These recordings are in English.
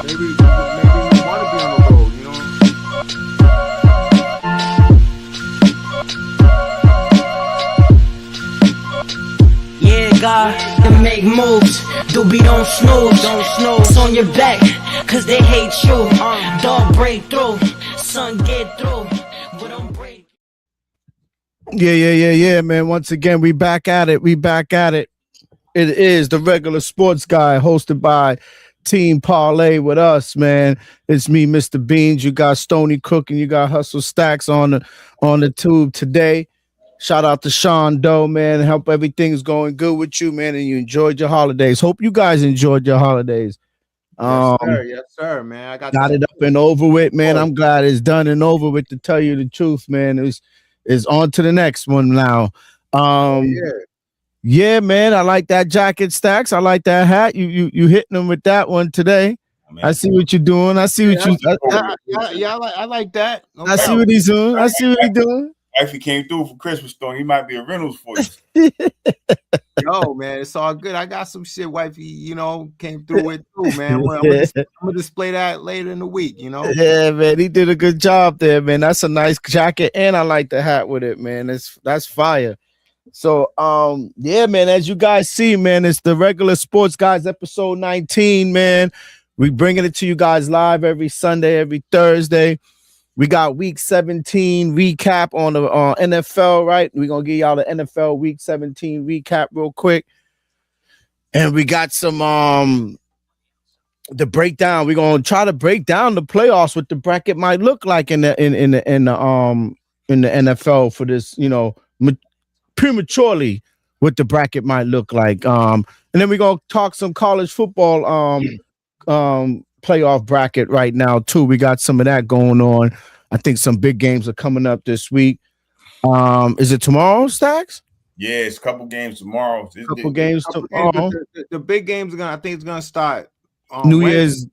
maybe we want to be on the road, you know. Yeah, God, to make moves. Doobie don't snooze. It's on your back, cause they hate you. Dog break through, son get through. But I'm break. Yeah, man. Once again, we back at it. It is the Regular Sports Guy, hosted by Team Parlay with us, man. It's me, Mr. Beans. You got Stony Cook and you got Hustle Stacks on the tube today. Shout out to Sean Doe, man. Hope everything's going good with you, man, and you enjoyed your holidays. Hope you guys enjoyed your holidays. Yes, sir, man. I got it up and over with, man. I'm glad it's done and over with, to tell you the truth, man. It's on to the next one now. Yeah, man. I like that jacket, Stacks. I like that hat. You hitting them with that one today. I see what you're doing. I see what I like that. Okay. I see what he's doing. I see what he's doing. If he came through for Christmas store, he might be a Reynolds for you. Yo, man, it's all good. I got some shit wifey, came through with too, man. I'm gonna display that later in the week, Yeah, man, he did a good job there, man. That's a nice jacket, and I like the hat with it, man. That's fire. So, yeah, man, as you guys see, man, it's the Regular Sports Guys, episode 19, man. We bringing it to you guys live every Sunday, every Thursday. We got week 17 recap on the NFL, right? We're going to give y'all the NFL week 17 recap real quick. And we got some the breakdown. We're going to try to break down the playoffs, what the bracket might look like in the NFL for this, prematurely what the bracket might look like. And then we're going to talk some college football playoff bracket right now too. We got some of that going on. I think some big games are coming up this week. Is it tomorrow, Stacks? Yeah, it's a couple games tomorrow. Games tomorrow. The big games are I think it's gonna start New Year's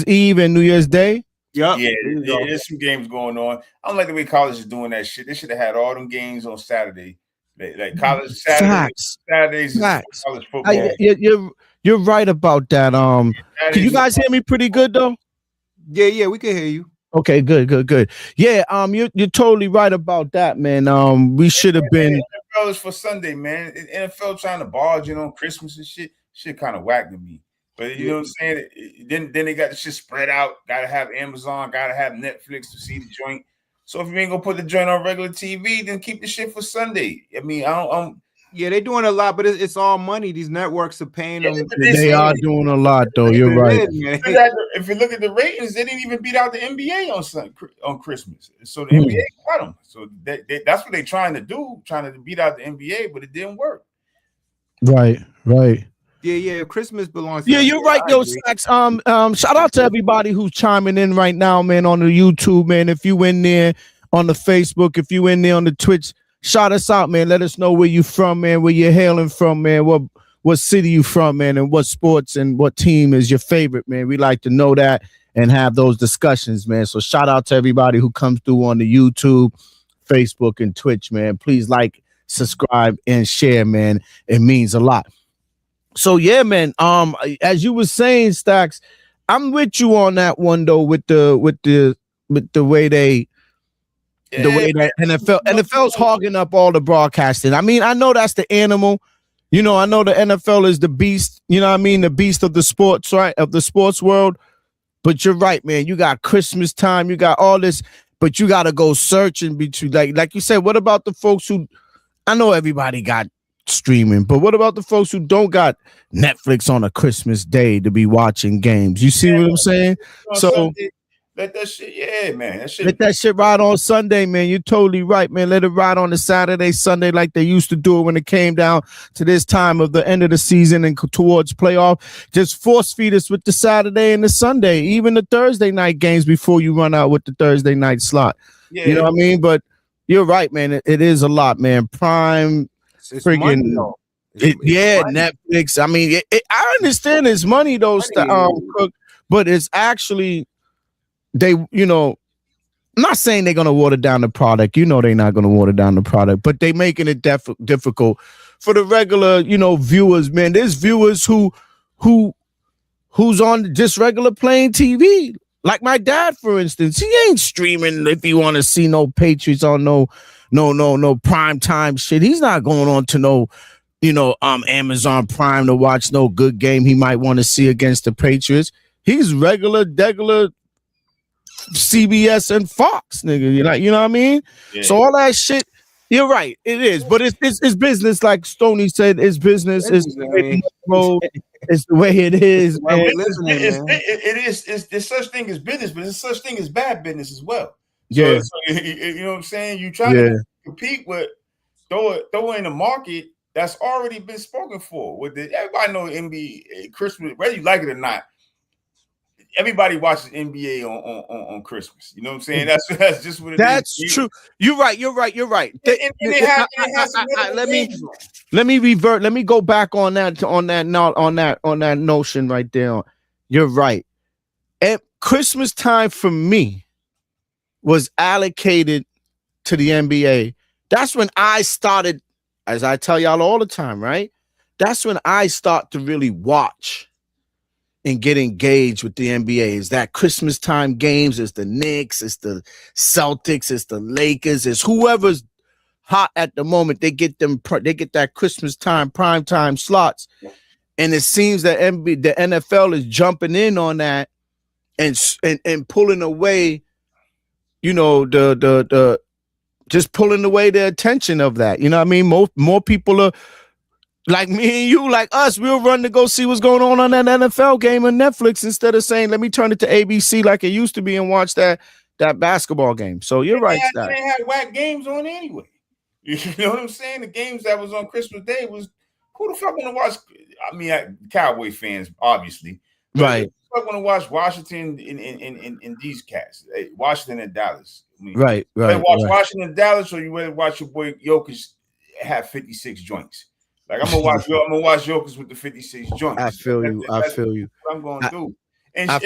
Eve and New Year's Day. Yep. Yeah, there's some games going on. I don't like the way college is doing that shit. They should have had all them games on Saturday. Like college Saturdays is college football. You're right about that. Can you guys hear me pretty good though? Yeah, we can hear you. Okay, good. Yeah, you're totally right about that, man. We should have been. NFL is for Sunday, man. NFL trying to barge in on Christmas and shit kind of whack to me. But you know what I'm saying? Then they got the shit spread out. Got to have Amazon. Got to have Netflix to see the joint. So if you ain't gonna put the joint on regular TV, then keep the shit for Sunday. I mean, yeah, they're doing a lot, but it's all money. These networks are paying them. They are doing a lot, though. You're right. If you look at the ratings, they didn't even beat out the NBA on Christmas. So the NBA got them. So that's what they're trying to do, trying to beat out the NBA, but it didn't work. Right. Yeah. Christmas belongs. Yeah, you're right, yo, Stacks. Shout out to everybody who's chiming in right now, man, on the YouTube, man. If you in there on the Facebook, if you in there on the Twitch, shout us out, man. Let us know where you from, man, where you're hailing from, man. What city you from, man, and what sports and what team is your favorite, man. We like to know that and have those discussions, man. So shout out to everybody who comes through on the YouTube, Facebook, and Twitch, man. Please like, subscribe, and share, man. It means a lot. So yeah, man. As you were saying, Stacks, I'm with you on that one though. With the way they, the way that NFL's hogging up all the broadcasting. I mean, I know that's the animal. I know the NFL is the beast. You know what I mean? The beast of the sports, right? Of the sports world. But you're right, man. You got Christmas time. You got all this, but you got to go searching between, like you said. What about the folks who? I know everybody got streaming, but what about the folks who don't got Netflix on a Christmas day to be watching games? You see what I'm saying? So let that shit, man. Let that shit ride on Sunday, man. You're totally right, man. Let it ride on the Saturday, Sunday, like they used to do it when it came down to this time of the end of the season and towards playoff. Just force feed us with the Saturday and the Sunday, even the Thursday night games before you run out with the Thursday night slot. Yeah. You know what I mean? But you're right, man. It is a lot, man. Prime. It's freaking Netflix. I mean, I understand it's money, though, Cook, but it's actually I'm not saying they're gonna water down the product. They're not gonna water down the product, but they making it difficult for the regular, viewers, man. There's viewers who who's on just regular plain TV. Like my dad, for instance, he ain't streaming if you want to see no Patriots on no prime time shit. He's not going on to no, Amazon Prime to watch no good game he might want to see against the Patriots. He's regular CBS and Fox, nigga. You know what I mean? Yeah. So all that shit, you're right, it is. But it's business, like Stoney said, it's business. It's the way it is. There's such thing as business, but there's such thing as bad business as well. Yeah. So, you know what I'm saying? You try to compete with throw in a market that's already been spoken for. Everybody know NBA Christmas, whether you like it or not. Everybody watches NBA on Christmas. You know what I'm saying? That's just what it is. That's true. You're right. Let me revert. Let me go back on that notion right there. You're right. At Christmas time for me was allocated to the NBA. That's when I started, as I tell y'all all the time, right? That's when I start to really watch and get engaged with the NBA. Is that Christmas time games? It's the Knicks, it's the Celtics, it's the Lakers, it's whoever's hot at the moment. They get that Christmas time prime time slots, and it seems that the NFL is jumping in on that and pulling away, the just pulling away the attention of that. You know what I mean? More people are. Like me and you, like us, we'll run to go see what's going on that NFL game on Netflix instead of saying, let me turn it to ABC like it used to be and watch that basketball game. So you're right, Scott. They had whack games on anyway. You know what I'm saying? The games that was on Christmas Day was, who the fuck want to watch? I mean, Cowboy fans, obviously. Right. Who the fuck want to watch Washington in these cats? Washington and Dallas. I mean, right. Washington and Dallas, or you rather watch your boy Jokic have 56 joints? Like I'm gonna watch Jokers with the 56 joints. I feel you. That's what I'm gonna do. And I'm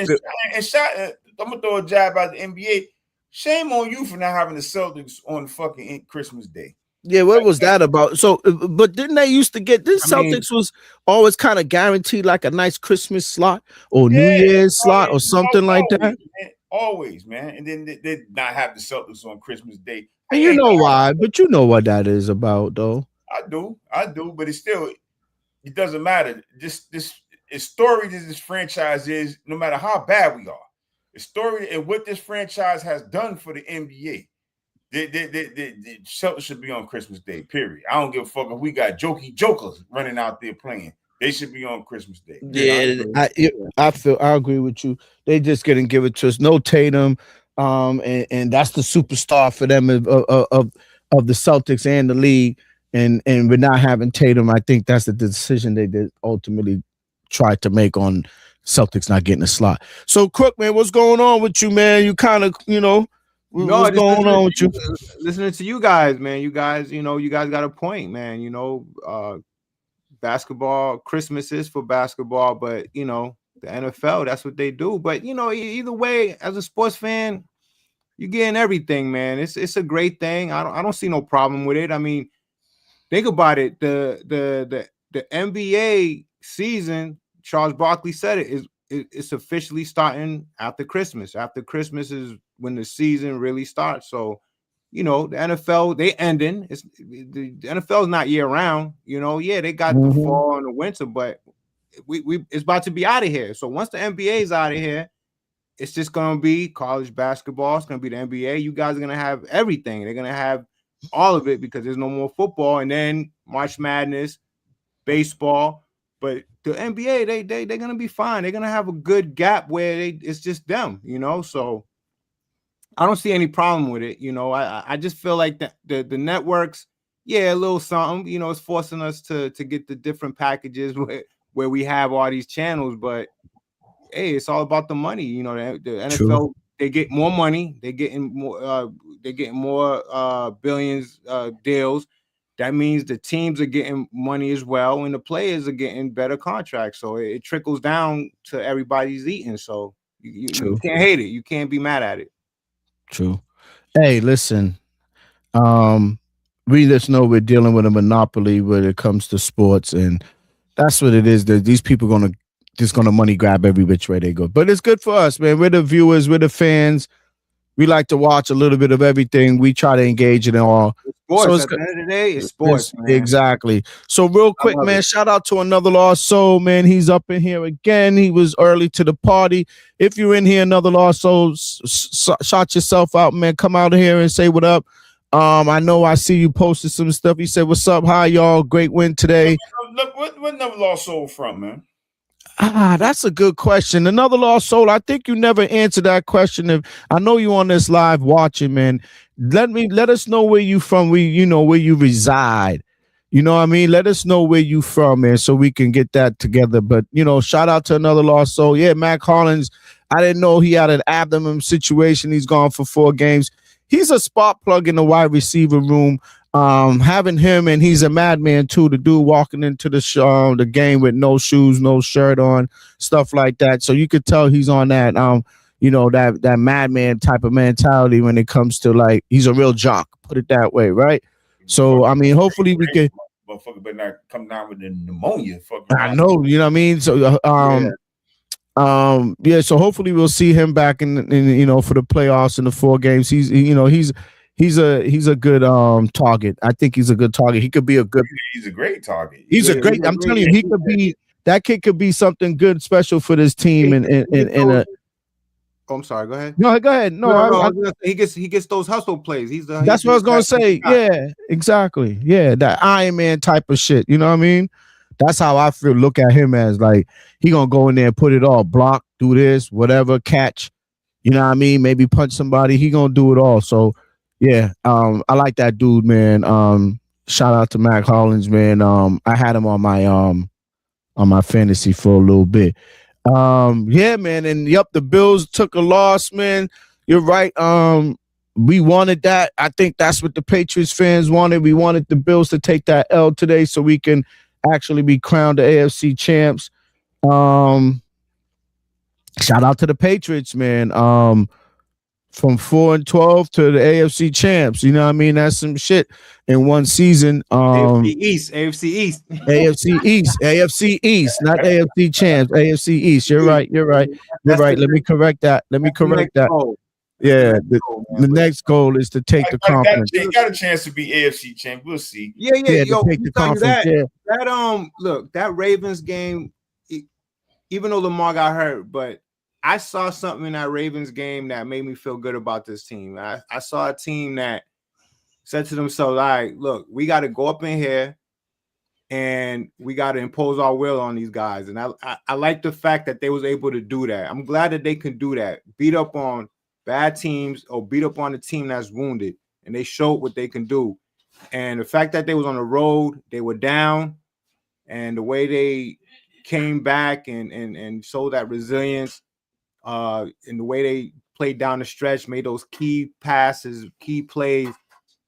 gonna throw a jab at the NBA. Shame on you for not having the Celtics on fucking Christmas Day. Yeah, what was that about? So, but didn't they used to get this? Celtics was always kind of guaranteed like a nice Christmas slot or New Year's slot or something like that. Man, always, man. And then they not have the Celtics on Christmas Day. And you know why? But you know what that is about, though. I do, but it doesn't matter. This story that this franchise is, no matter how bad we are, the story and what this franchise has done for the NBA. The Celtics should be on Christmas Day, period. I don't give a fuck if we got jokers running out there playing. They should be on Christmas Day. Yeah, I agree with you. They just couldn't give it to us. No Tatum, and that's the superstar for them of the Celtics and the league. And we're not having Tatum. I think that's the decision they did ultimately try to make on Celtics not getting a slot. So, Crook, man, what's going on with you, man? You kind of, what's going on with you? Listening to you guys, man. You guys got a point, man. Basketball, Christmas is for basketball, but, the NFL, that's what they do. But, either way, as a sports fan, you're getting everything, man. It's a great thing. I don't see no problem with it. I mean, think about it. The NBA season, Charles Barkley said it's officially starting after Christmas. After Christmas is when the season really starts. So, the NFL, they ending. The NFL is not year round. They got the fall and the winter, but we it's about to be out of here. So once the NBA is out of here, it's just gonna be college basketball. It's gonna be the NBA. You guys are gonna have everything. They're gonna have all of it because there's no more football, and then March Madness, baseball. But the NBA, they're gonna be fine. They're gonna have a good gap where it's just them, So I don't see any problem with it. I just feel like the networks, a little something. It's forcing us to get the different packages where we have all these channels. But hey, it's all about the money. The NFL. True. They get more money. They're getting more billions deals. That means the teams are getting money as well, and the players are getting better contracts. So it trickles down to everybody's eating. So you can't hate it. You can't be mad at it. True. Hey, listen. We just know we're dealing with a monopoly when it comes to sports, and that's what it is. That these people are gonna just gonna money grab every which way they go. But it's good for us, man. We're the viewers, we're the fans. We like to watch a little bit of everything. We try to engage in it all. Sports. So At the end of the day, it's sports, man. Exactly. So real quick, man, shout out to Another Lost Soul, man. He's up in here again. He was early to the party. If you're in here, Another Lost Soul, shout yourself out, man. Come out here and say what up. I know I see you posted some stuff. You said, "What's up? Hi, y'all. Great win today." Look, what Another Lost Soul from, man? That's a good question. Another Lost Soul. I think you never answered that question. If I know you on this live watching, man, let us know where you from. Where you reside. You know what I mean? Let us know where you from, man, so we can get that together. But shout out to Another Lost Soul. Yeah, Mac Hollins. I didn't know he had an abdomen situation. He's gone for 4 games. He's a spark plug in the wide receiver room. Having him, and he's a madman too. The dude walking into the game with no shoes, no shirt on, stuff like that. So you could tell he's on that that madman type of mentality when it comes to, like, he's a real jock. Put it that way, right? So I mean, hopefully we can. Motherfucker better not come down with the pneumonia. I know, you know what I mean. So so hopefully we'll see him back in for the playoffs in the 4 games. He's a good target. I think he's a good target. He could be a good. He's a great target. I'm telling you, he could be. That kid could be something good, special for this team. I'm sorry. Go ahead. No, go ahead. No, he gets those hustle plays. That's what I was gonna say. Yeah, exactly. Yeah, that Iron Man type of shit. You know what I mean? That's how I feel. Look at him as, like, he gonna go in there and put it all, block, do this, whatever, catch. You know what I mean? Maybe punch somebody. He gonna do it all. So yeah, I like that dude, man. Shout out to Mac Hollins, man. I had him on my fantasy for a little bit. Yeah, man, and the Bills took a loss, man. You're right. We wanted that. I think that's what the Patriots fans wanted. We wanted the Bills to take that L today so we can actually be crowned the AFC champs. Shout out to the Patriots, man. From 4-12 to the AFC champs. You know what I mean? That's some shit in one season. AFC East, AFC East, not AFC champs, AFC East. You're right. Let me correct that. Yeah, the next goal is to take the conference. They got a chance to be AFC champ. We'll see. Yeah. To take the conference. That Ravens game, even though Lamar got hurt, but I saw something in that Ravens game that made me feel good about this team. I saw a team that said to themselves, all right, look, we got to go up in here and we got to impose our will on these guys. And I like the fact that they was able to do that. I'm glad that they can do that. Beat up on bad teams or beat up on a team that's wounded. And they showed what they can do. And the fact that they was on the road, they were down, and the way they came back and showed that resilience, in the way they played down the stretch, made those key passes, key plays,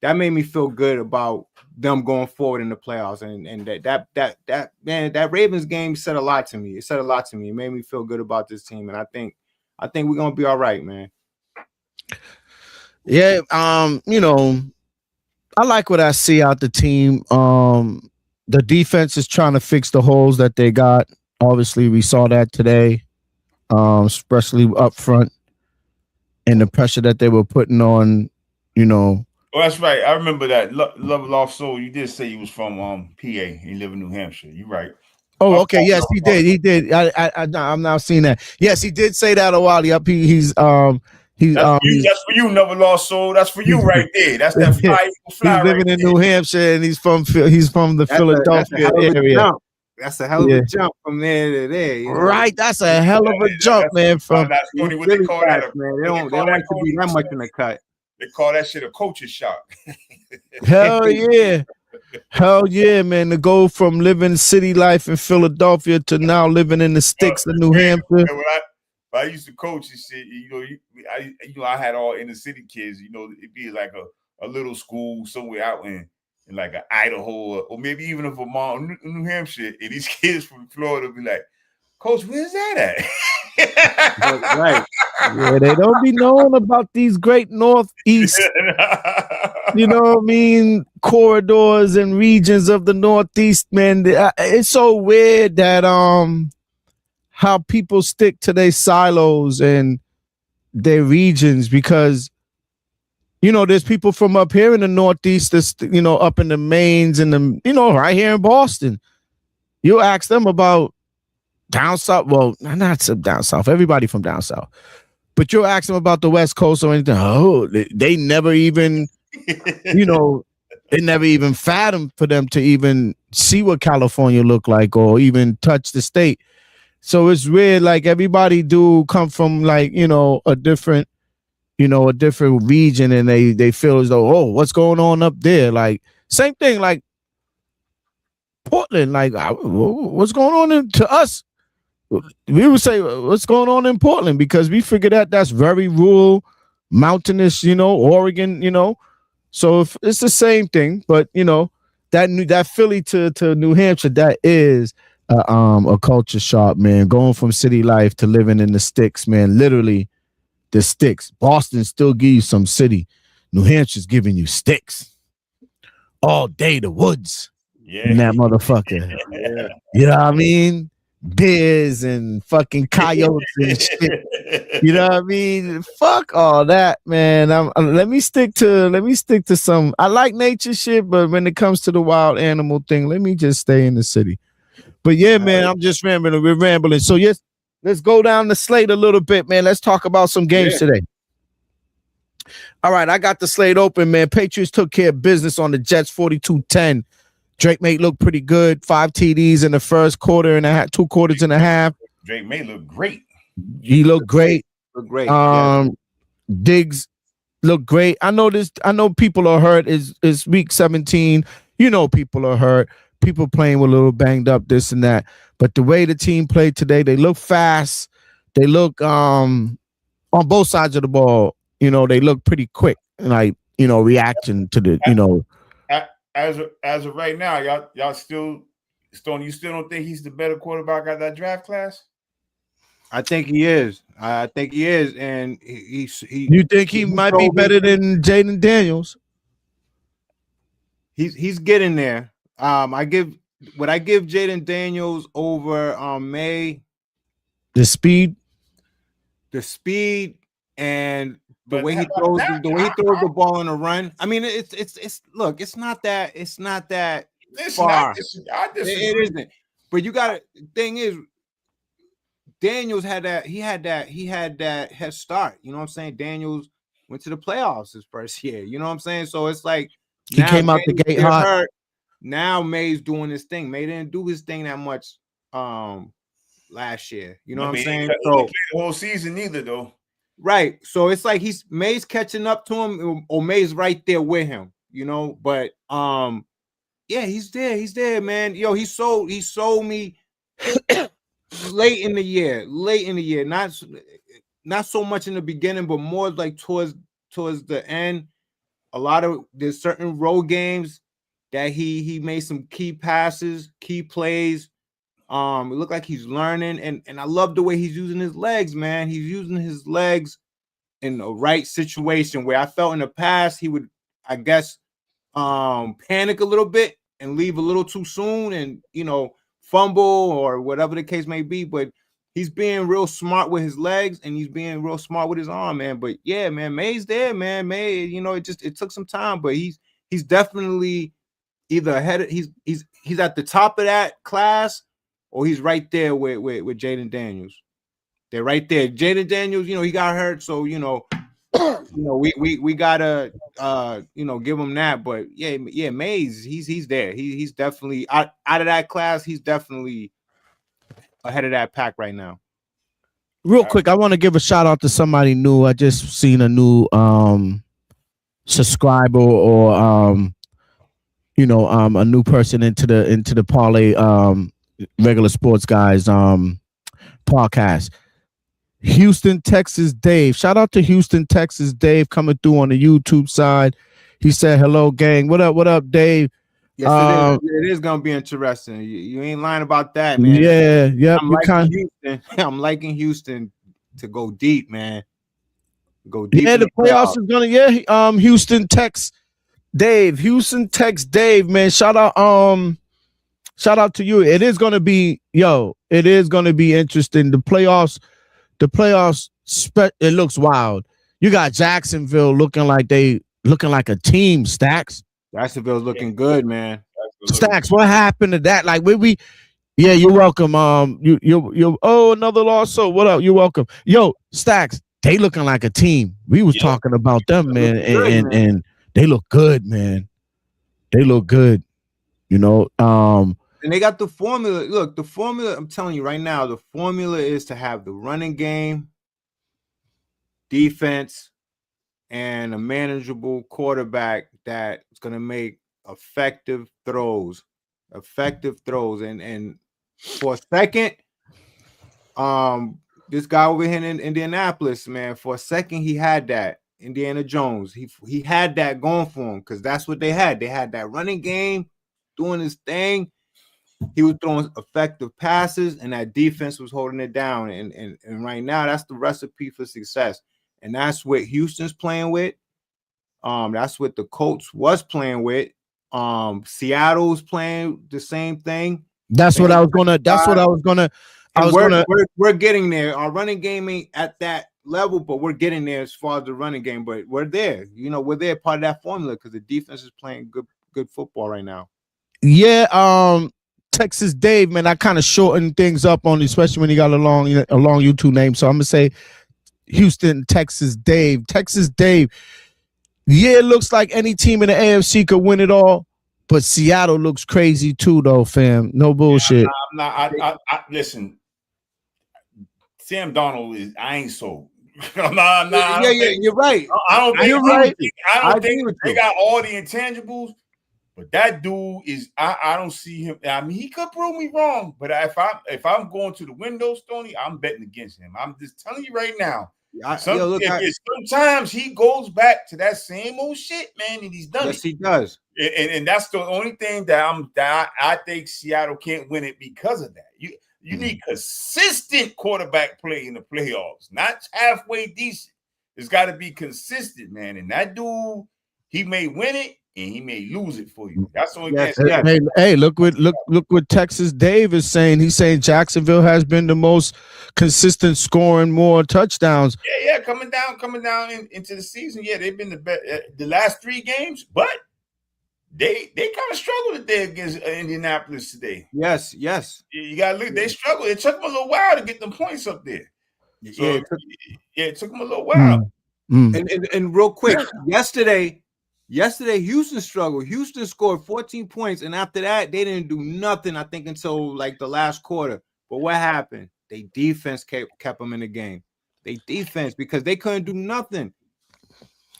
that made me feel good about them going forward in the playoffs. And that Ravens game said a lot to me. It said a lot to me. It made me feel good about this team, and I think we're gonna be all right, man. Yeah, I like what I see out the team. The defense is trying to fix the holes that they got. Obviously, we saw that today. Especially up front, and the pressure that they were putting on, Well, that's right. I remember that. Love Lost Soul. You did say he was from PA. He lived in New Hampshire. You're right. Oh, okay. Yes, he did. He did. I'm now seeing that. Yes, he did say that a while. Yep. He's that's for you, Never Lost Soul. That's for you right there. That's that fly. He's living in New Hampshire, and he's from the Philadelphia area. That's a hell of a jump from there to there. Right, that's a hell of a jump, man. From that's funny what they call that. Man. They don't like to be that much in the cut. They call that shit a culture shock. Hell yeah, man. To go from living city life in Philadelphia to now living in the sticks of New Hampshire. When I used to coach and shit, I had all inner city kids. It'd be like a little school somewhere out in like an Idaho or maybe even in Vermont, New Hampshire, and these kids from Florida be like, "Coach, where's that at?" Right. Yeah, they don't be knowing about these great Northeast, corridors and regions of the Northeast, man. It's so weird that how people stick to their silos and their regions, because there's people from up here in the Northeast that's up in the Maines and the right here in Boston. You ask them about down south. Well, not some down south. Everybody from down south. But you'll ask them about the West Coast or anything. Oh, they never even, they never even fathomed for them to even see what California looked like or even touch the state. So it's weird. Like everybody do come from like, a different region, and they feel as though, oh, what's going on up there? Like same thing, like Portland, like what's going on to us? We would say what's going on in Portland because we figure that's very rural, mountainous, Oregon, So if it's the same thing, but that Philly to New Hampshire, that is a culture shock, man. Going from city life to living in the sticks, man. Literally, the sticks. Boston still give you some city. New Hampshire's giving you sticks all day. The woods, in that motherfucker. Yeah. You know what I mean? Bears and fucking coyotes and shit. You know what I mean? Fuck all that, man. Let me stick to some. I like nature shit, but when it comes to the wild animal thing, let me just stay in the city. But yeah, man, I'm just rambling. We're rambling. So yes, let's go down the slate a little bit, man. Let's talk about some games today. All right, I got the slate open, man. Patriots took care of business on the Jets, 42-10. Drake May looked pretty good. 5 TDs in the first quarter and a half, 2 quarters and a half. Drake May looked great. He looked great. Looked great. Diggs looked great. I know people are hurt. It's week 17. People are hurt. People playing with a little banged up, this and that. But the way the team played today, they look fast. They look on both sides of the ball. They look pretty quick, like reaction to the As of right now, y'all still Stone. You still don't think he's the better quarterback out that draft class? I think he is. I think he is, and he. You think he might be better than Jaden Daniels? He's getting there. I give Jaden Daniels over May. The speed and the way he throws the ball in a run. I mean, it's look, it's not that far. It isn't. But you got to, thing is, Daniels had that head start. You know what I'm saying? Daniels went to the playoffs his first year. You know what I'm saying? So it's like he came out the gate hot. Hurt. Now May's doing his thing. May didn't do his thing that much last year. You know what I'm saying? So the whole season either though. Right. So it's like May's catching up to him, or May's right there with him, But yeah, he's there, man. Yo, he sold me late in the year. Not so much in the beginning, but more like towards the end. There's certain road games that he made some key passes, key plays. It looked like he's learning, and I love the way he's using his legs, man. He's using his legs in the right situation, where I felt in the past he would, I guess, panic a little bit and leave a little too soon and, fumble or whatever the case may be. But he's being real smart with his legs, and he's being real smart with his arm, man. But yeah, man, May's there, man. May, it took some time, but he's definitely either ahead of, he's at the top of that class, or he's right there with Jaden Daniels. They're right there. Jaden Daniels, he got hurt, so we gotta give him that. But yeah, Mays, he's there. He's definitely out of that class. He's definitely ahead of that pack right now. Real quick, I want to give a shout out to somebody new. I just seen a new subscriber or a new person into the Parlay regular sports guys podcast. Houston, Texas Dave. Shout out to Houston, Texas Dave, coming through on the YouTube side. He said, hello, gang. What up, Dave? Yes, it is gonna be interesting. You ain't lying about that, man. Yeah. I'm liking Houston to go deep, man. Go deep. Yeah, the playoffs is gonna Houston, Tex Dave, man. Shout out shout out to you. It is going to be, it is going to be interesting. The playoffs, it looks wild. You got Jacksonville looking like a team, Stacks. Jacksonville's looking good, man. Stacks, what happened to that? Like, yeah, you're welcome. Another loss. So what up? You're welcome. Yo, Stacks, they looking like a team. We was talking about them, man, and they look good, man. They look good, And they got the formula. Look, the formula, I'm telling you right now, the formula is to have the running game, defense, and a manageable quarterback that's going to make effective throws. And for a second, this guy over here in Indianapolis, man, for a second he had that. Indiana Jones, he had that going for him because that's what they had. They had that running game doing his thing. He was throwing effective passes, and that defense was holding it down. And right now, that's the recipe for success. And that's what Houston's playing with. That's what the Colts was playing with. Seattle's playing the same thing. We're getting there. Our running game ain't at that level, but we're getting there as far as the running game. But we're there. We're there, part of that formula, because the defense is playing good football right now. Yeah, Texas Dave, man, I kind of shortened things up on, especially when you got a long YouTube name. So I'm gonna say Houston, Texas Dave. Texas Dave. Yeah, it looks like any team in the AFC could win it all, but Seattle looks crazy too, though, fam. No bullshit. Listen, Sam Darnold I ain't sold. You're right. I don't think you're right. I don't think they got all the intangibles. But that dude is, I don't see him. I mean, he could prove me wrong, but if I'm going to the window, Stoney, I'm betting against him. I'm just telling you right now. Sometimes he goes back to that same old shit, man, and he's done. Yes, he does. And that's the only thing that I think Seattle can't win it because of that. You need consistent quarterback play in the playoffs, not halfway decent. It's got to be consistent, man. And that dude, he may win it, and he may lose it for you. That's the only thing. Hey, look what Texas Dave is saying. He's saying Jacksonville has been the most consistent, scoring more touchdowns. Yeah, coming down into the season. Yeah, they've been the best the last 3 games, but they kind of struggled today against Indianapolis today. Yes. You gotta look. They struggled. It took them a little while to get them points up there. So, it took them a little while. And real quick, yesterday, Houston struggled. Houston scored 14 points, and after that, they didn't do nothing, I think, until like the last quarter. But what happened? They defense kept them in the game. They defense, because they couldn't do nothing.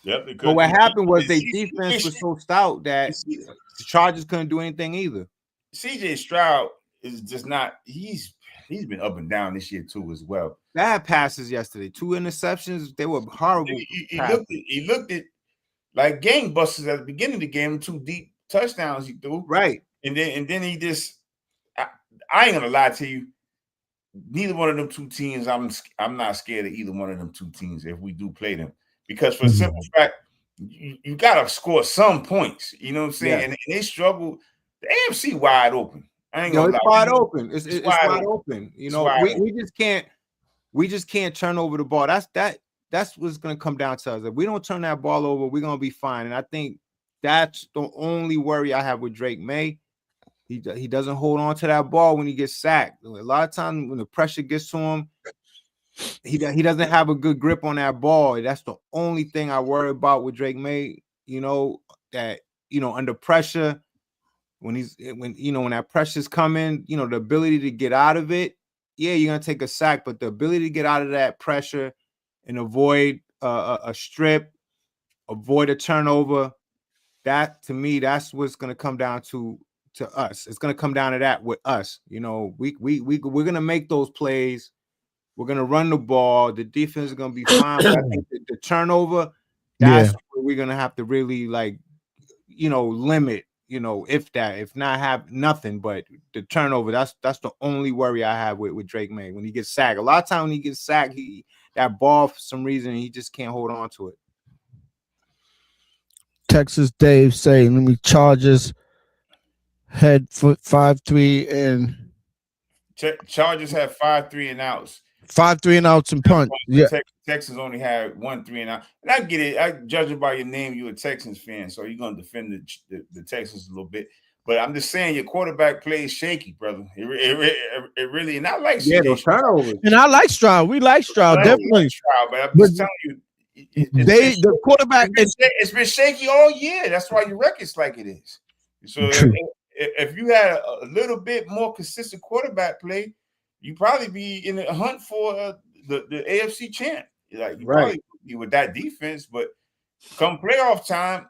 Yep. But what happened was their defense was so stout that the Chargers couldn't do anything either. CJ Stroud is just not. He's been up and down this year too, as well. Bad passes yesterday. 2 interceptions. They were horrible. He looked at like gangbusters at the beginning of the game, 2 deep touchdowns he threw. Right. And then he just, I ain't gonna lie to you. Neither one of them 2 teams, I'm not scared of either one of them 2 teams if we do play them. Because for the simple fact, you gotta score some points. You know what I'm saying? Yeah. And they struggle. The AFC wide open. I ain't gonna lie. It's wide open. It's wide open. We just can't turn over the ball. That's what's going to come down to us. If we don't turn that ball over, we're going to be fine. And I think that's the only worry I have with Drake May. He doesn't hold on to that ball when he gets sacked. A lot of times when the pressure gets to him, he doesn't have a good grip on that ball. That's the only thing I worry about with Drake May. Under pressure, when that pressure's coming, the ability to get out of it. Yeah, you're going to take a sack, but the ability to get out of that pressure and avoid a strip, avoid a turnover. That, to me, that's what's going to come down to us. It's going to come down to that with us. We're going to make those plays. We're going to run the ball. The defense is going to be fine. But I think the turnover, that's where we're going to have to really limit. If not have nothing but the turnover. That's the only worry I have with Drake May when he gets sacked. A lot of times when he gets sacked, that ball, for some reason, he just can't hold on to it. Texas Dave saying, let me Chargers Head foot 5-3 and Chargers have 5 3-and-outs. 5 3-and-outs and punt. Yeah. Texans only had 1 3-and-out. And I get it. I judging by your name, you're a Texans fan, so you're gonna defend the Texans a little bit. But I'm just saying your quarterback play is shaky, brother. It really, and I like those turnovers. And I like Stroud. We like Stroud, definitely. Stroud, but I'm just telling you, the quarterback. It's been shaky all year. That's why your record's like it is. So if you had a little bit more consistent quarterback play, you probably be in the hunt for the AFC champ. Like you probably be with that defense, but come playoff time,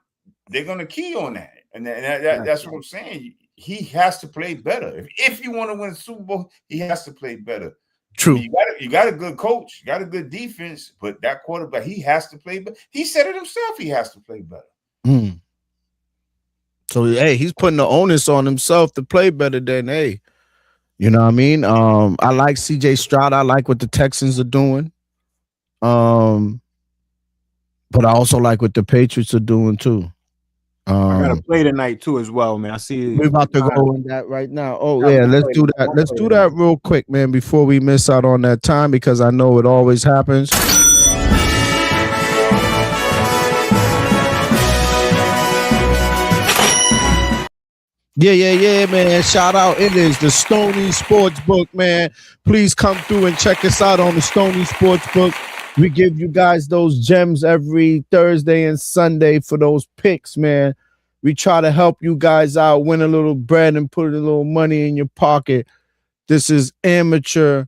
they're gonna key on that. And that's what I'm saying. He has to play better. If you want to win a Super Bowl, he has to play better. True. You got a good coach, you got a good defense, but that quarterback, he has to play better. He said it himself. He has to play better. So hey, he's putting the onus on himself to play better than you know what I mean? I like CJ Stroud. I like what the Texans are doing. But I also like what the Patriots are doing too. I gotta play tonight too as well, man. I see we're about to go in that right now. Oh yeah, let's do that. Let's do that real quick, man, before we miss out on that time, because I know it always happens. Yeah, man. Shout out. It is the Stony Sportsbook, man. Please come through and check us out on the Stony Sportsbook. We give you guys those gems every Thursday and Sunday for those picks, man. We try to help you guys out, win a little bread and put a little money in your pocket. This is amateur,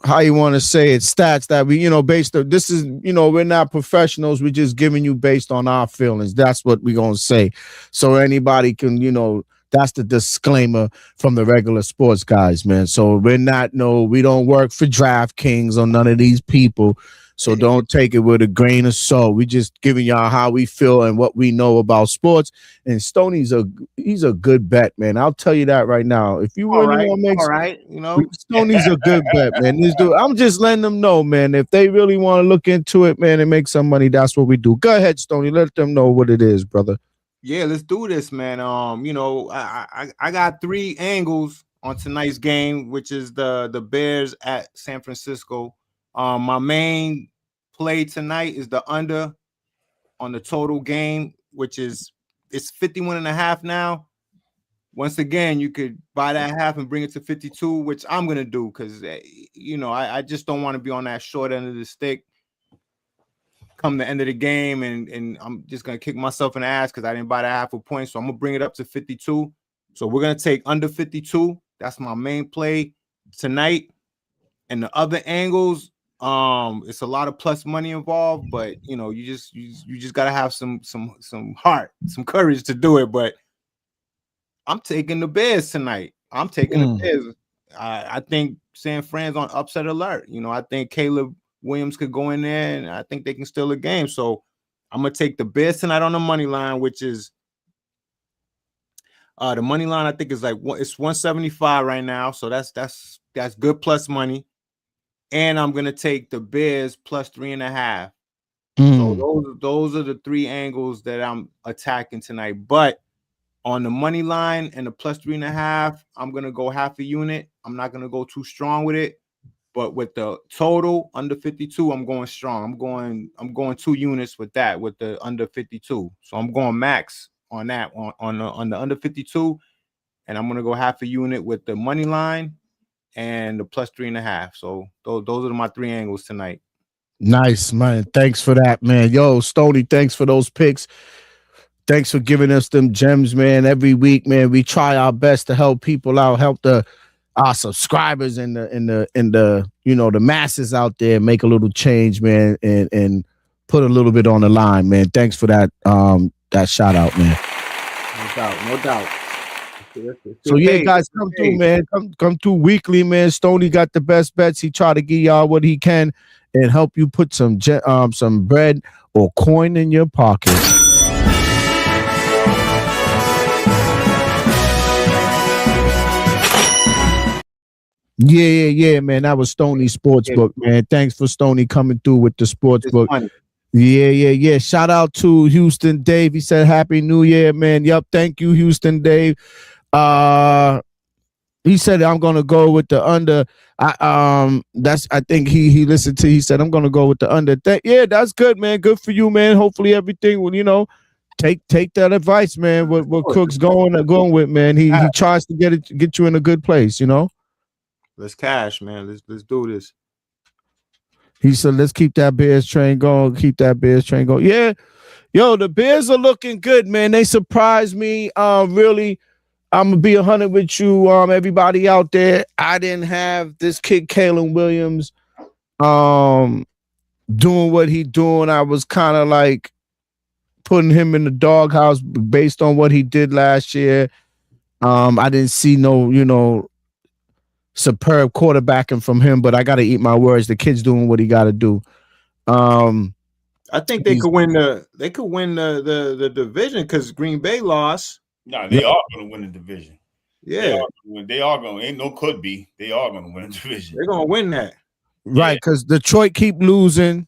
how you want to say it, stats that we, based on, this is, we're not professionals. We're just giving you based on our feelings. That's what we're going to say. So anybody can, that's the disclaimer from the regular sports guys, man. So we don't work for DraftKings or none of these people. So don't take it with a grain of salt. We just giving y'all how we feel and what we know about sports. And Stoney's he's a good bet, man. I'll tell you that right now. If you really want to make Stoney's a good bet, man. I'm just letting them know, man. If they really want to look into it, man, and make some money, that's what we do. Go ahead, Stoney. Let them know what it is, brother. Yeah, let's do this, man. I got 3 angles on tonight's game, which is the Bears at San Francisco. My main play tonight is the under on the total game, which is it's 51.5 now. Once again, you could buy that half and bring it to 52, which I'm gonna do because I just don't want to be on that short end of the stick come the end of the game, and I'm just gonna kick myself in the ass because I didn't buy that half a point. So I'm gonna bring it up to 52. So we're gonna take under 52. That's my main play tonight. And the other angles, it's a lot of plus money involved, but you just gotta have some heart, some courage to do it. But I'm taking the Bears tonight. I'm taking the Bears. I think San Fran's on upset alert. I think Caleb Williams could go in there, and I think they can steal a game. So I'm gonna take the Bears tonight on the money line, which is the money line. I think is it's 175 right now. So that's good plus money. And I'm gonna take the Bears plus 3.5. So those are the 3 angles that I'm attacking tonight. But on the money line and the plus 3.5, I'm gonna go half a unit. I'm not gonna go too strong with it. But with the total under 52, I'm going strong. I'm going 2 units with that, with the under 52. So I'm going max on that on the under 52, and I'm gonna go half a unit with the money line and the plus 3.5. So those are my 3 angles tonight. Nice, man. Thanks for that, man. Yo, Stoney, thanks for those picks. Thanks for giving us them gems, man. Every week, man, we try our best to help people out, help our subscribers and the masses out there make a little change, man, and put a little bit on the line, man. Thanks for that shout out, man. No doubt. So yeah, guys, come through, man. Come through weekly, man. Stoney got the best bets. He try to give y'all what he can and help you put some bread or coin in your pocket. Yeah, man. That was Stoney Sportsbook, man. Thanks for Stoney coming through with the Sportsbook. Yeah. Shout out to Houston Dave. He said Happy New Year, man. Yup, thank you, Houston Dave. He said I'm gonna go with the under. I think he listened to. He said I'm gonna go with the under. Yeah, that's good, man. Good for you, man. Hopefully everything will take that advice, man. What Cook's going with, man. He tries to get you in a good place, Let's cash, man. Let's do this. He said, let's keep that Bears train going. Keep that Bears train going. Yeah. Yo, the Bears are looking good, man. They surprised me. Really, I'm going to be 100 with you, everybody out there. I didn't have this kid, Kalen Williams, doing what he doing. I was kind of like putting him in the doghouse based on what he did last year. I didn't see no, superb quarterbacking from him, but I got to eat my words. The kid's doing what he got to do. I think they could win the division because Green Bay lost. No, they are going to win the division. Yeah, they are going. Ain't no could be. They are going to win the division. They're going to win that, right? Because Detroit keep losing.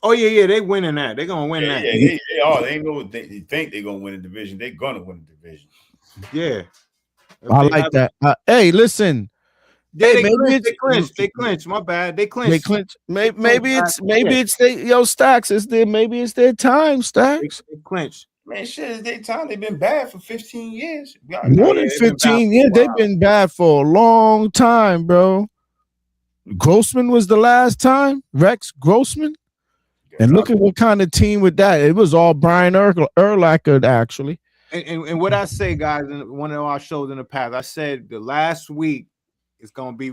Oh yeah, they winning that. They're going to win that. Yeah, they are. They think they're going to win the division. They're going to win the division. Yeah, I like that. Hey, listen. They clinch. My bad. They clinch. Maybe it's Stacks. Maybe it's their time, Stacks. They clinch. Man, shit, it's their time. They've been bad for 15 years. More than 15 years. They've been bad for a long time, bro. Grossman was the last time. Rex Grossman. And look at what kind of team with that. It was all Brian Urlacher, actually. And what I say, guys, in one of our shows in the past, I said the last week it's going to be,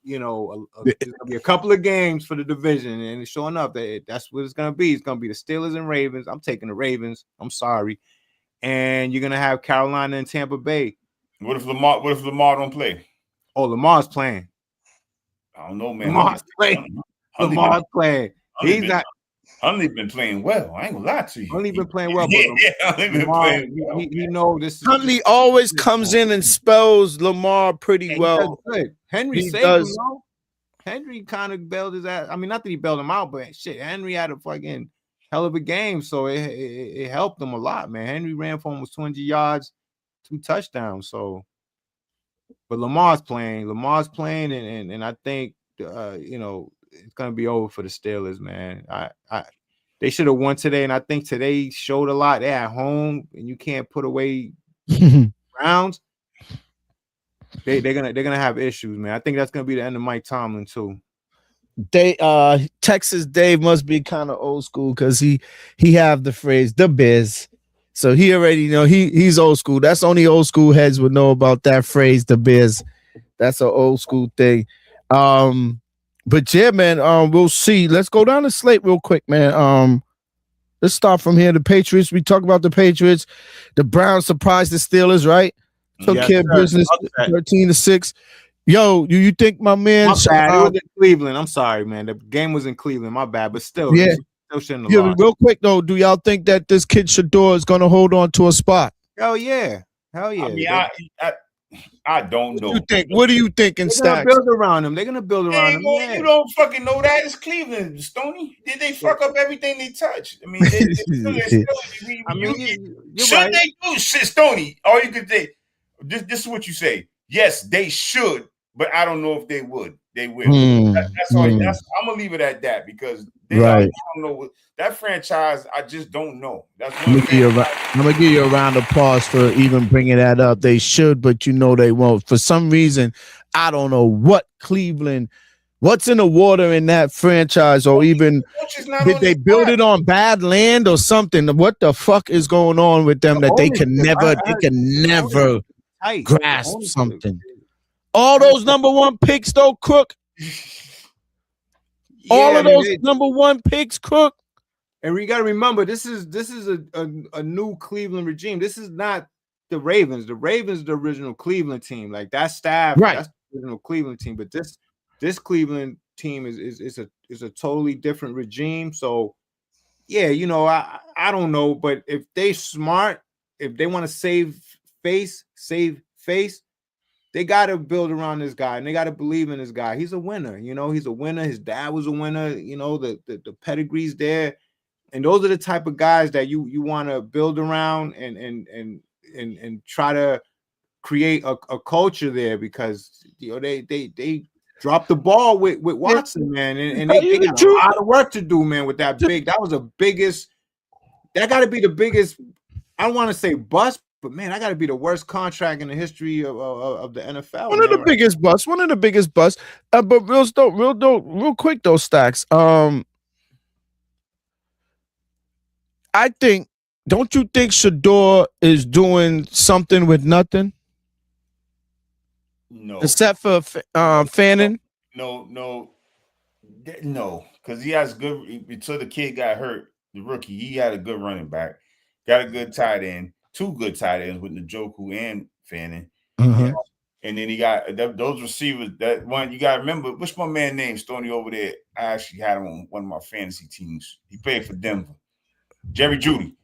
there's going to be a couple of games for the division, and it's showing up that's what it's going to be. It's going to be the Steelers and Ravens. I'm taking the Ravens. I'm sorry. And you're going to have Carolina and Tampa Bay. What if Lamar don't play? Oh, Lamar's playing. I don't know, man. Lamar's playing. He's not. Huntley been playing well. I ain't gonna lie to you. Huntley been playing well, but Huntley been playing well. He know this. Huntley always comes in and spells Lamar pretty well. Henry saved him, though. Henry kind of bailed his ass. I mean, not that he bailed him out, but shit, Henry had a fucking hell of a game, so it helped him a lot, man. Henry ran for almost 200 yards, 2 touchdowns. So, but Lamar's playing, and I think it's gonna be over for the Steelers, man. They should have won today, and I think today showed a lot. They're at home, and you can't put away rounds. They're gonna have issues, man. I think that's gonna be the end of Mike Tomlin too. Texas Dave must be kind of old school because he have the phrase the biz, so he already he's old school. That's only old school heads would know about that phrase, the biz. That's an old school thing. But yeah, man, we'll see. Let's go down the slate real quick, man. Let's start from here. The Patriots. We talk about the Patriots. The Browns surprised the Steelers, right? Took care of business, 13-6. Yo, you think my man? My bad. It was in Cleveland. I'm sorry, man. The game was in Cleveland. My bad, but still, yeah. Still shouldn't have lost. Real quick though, do y'all think that this kid Shador is going to hold on to a spot? Hell yeah. I mean, I don't know. What do you think in Stacks? They're going to build around him. Yeah. You don't fucking know that. It's Cleveland, Stoney. Did they fuck up everything they touch? I mean, should right. They do shit, Stoney? All you could say, this is what you say. Yes, they should, but I don't know if they would. They will. That's all. I'm gonna leave it at that because I don't know that franchise. I just don't know. That's I'm gonna give you a round of applause for even bringing that up. They should, but they won't. For some reason, I don't know what's in the water in that franchise, or even did they build it on bad land or something? What the fuck is going on with them that they can never grasp something? All those number 1 picks, though, Crook. All of those number 1 picks, Crook. And we got to remember, this is a new Cleveland regime. This is not the Ravens. The Ravens, the original Cleveland team, like that staff, right? That's the original Cleveland team. But this Cleveland team is a totally different regime. So, yeah, I don't know, but if they smart, if they want to save face. They got to build around this guy, and they got to believe in this guy. He's a winner. He's a winner. His dad was a winner. The pedigree's there, and those are the type of guys that you want to build around and try to create a culture there because they dropped the ball with Watson, man, and they got a lot of work to do, man, with that big. That was the biggest. That got to be the biggest. I don't want to say bust, but man, that got to be the worst contract in the history of the NFL. One of the biggest busts. One of the biggest busts. But real quick though, Stacks. I think. Don't you think Shador is doing something with nothing? No, except for Fannin. No, because he has good. Until the kid got hurt, the rookie, he had a good running back, got a good tight end, 2 good tight ends with Njoku and Fannin. Uh-huh. And then he got those receivers. That one you got to remember. What's my man name? Stoney over there. I actually had him on one of my fantasy teams. He played for Denver. Jerry Judy.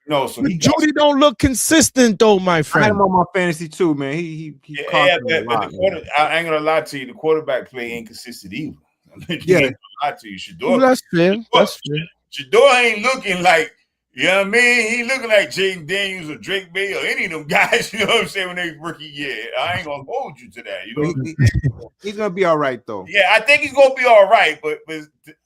No, so Judy don't look consistent though, my friend. I had him on my fantasy too, man. He but I ain't gonna lie to you. The quarterback play ain't consistent either. Yeah, I ain't gonna lie to you. Shador, that's fair. That's fair. Shador ain't looking like, you know what I mean? He looking like Jaden Daniels or Drake Bay or any of them guys, you know what I'm saying, when they rookie year. I ain't gonna hold you to that. You know, he's gonna be all right though. Yeah, I think he's gonna be all right, but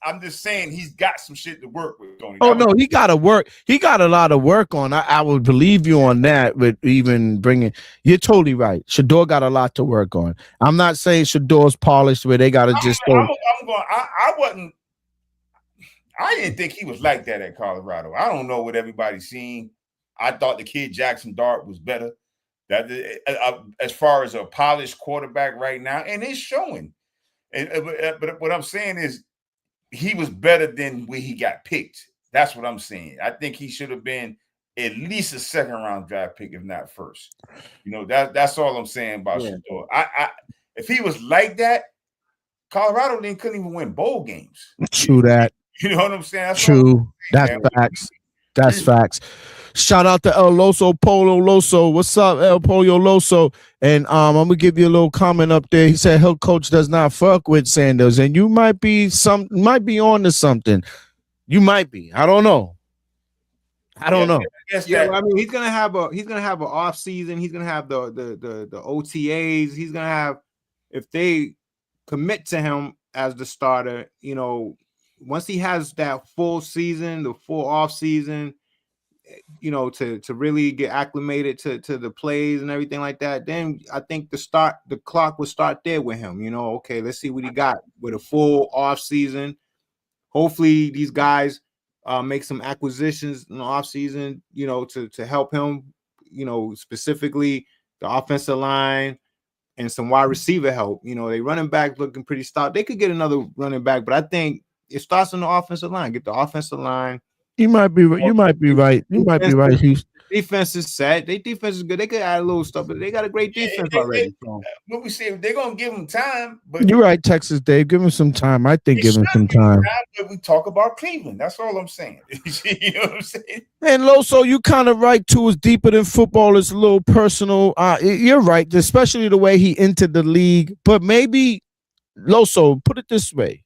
I'm just saying he's got some shit to work with, Tony. Oh no, he gotta work. He got a lot of work on. I would believe you on that, but even bringing, you're totally right. Shador got a lot to work on. I'm not saying Shador's polished where they gotta just I didn't think he was like that at Colorado. I don't know what everybody's seen. I thought the kid Jackson Dart was better. That as far as a polished quarterback right now, and it's showing. But what I'm saying is he was better than where he got picked. That's what I'm saying. I think he should have been at least a 2nd round draft pick, if not first. You know, that's all I'm saying about Shador. If he was like that, Colorado then couldn't even win bowl games. True that. You know what I'm saying? That's true. That's facts. That's facts. Shout out to El Loso Polo Loso. What's up, El Pollo Loso? And I'm gonna give you a little comment up there. He said head coach does not fuck with Sanders, and you might be on to something. You might be. I don't know. I mean, he's gonna have an off season. He's gonna have the OTAs. He's gonna have, if they commit to him as the starter, you know. Once he has that full season, the full off season, you know, to really get acclimated to the plays and everything like that, then I think the clock will start there with him. You know, okay, let's see what he got with a full off season. Hopefully these guys make some acquisitions in the off season, you know, to help him, you know, specifically the offensive line and some wide receiver help. You know, they running back looking pretty stout. They could get another running back, but I think it starts on the offensive line. Get the offensive line. You might be right. You might be right. Defense is set. Their defense is good. They could add a little stuff, but they got a great defense already. What we say, they're gonna give them time. But you're right, Texas Dave. Give him some time. I think give him some time. But we talk about Cleveland. That's all I'm saying. You know what I'm saying? And Loso, you kind of right too. It's deeper than football. It's a little personal. You're right, especially the way he entered the league. But maybe Loso, put it this way.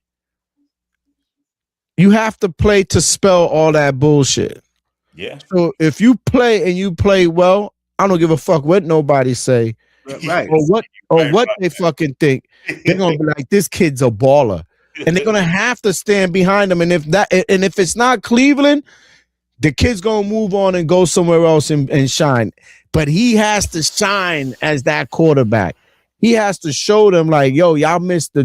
You have to play to spell all that bullshit. Yeah. So if you play and you play well, I don't give a fuck what nobody say, right? Or what they fucking think. They're gonna be like, this kid's a baller, and they're gonna have to stand behind him. And if it's not Cleveland, the kid's gonna move on and go somewhere else and shine. But he has to shine as that quarterback. He has to show them like, yo, y'all missed the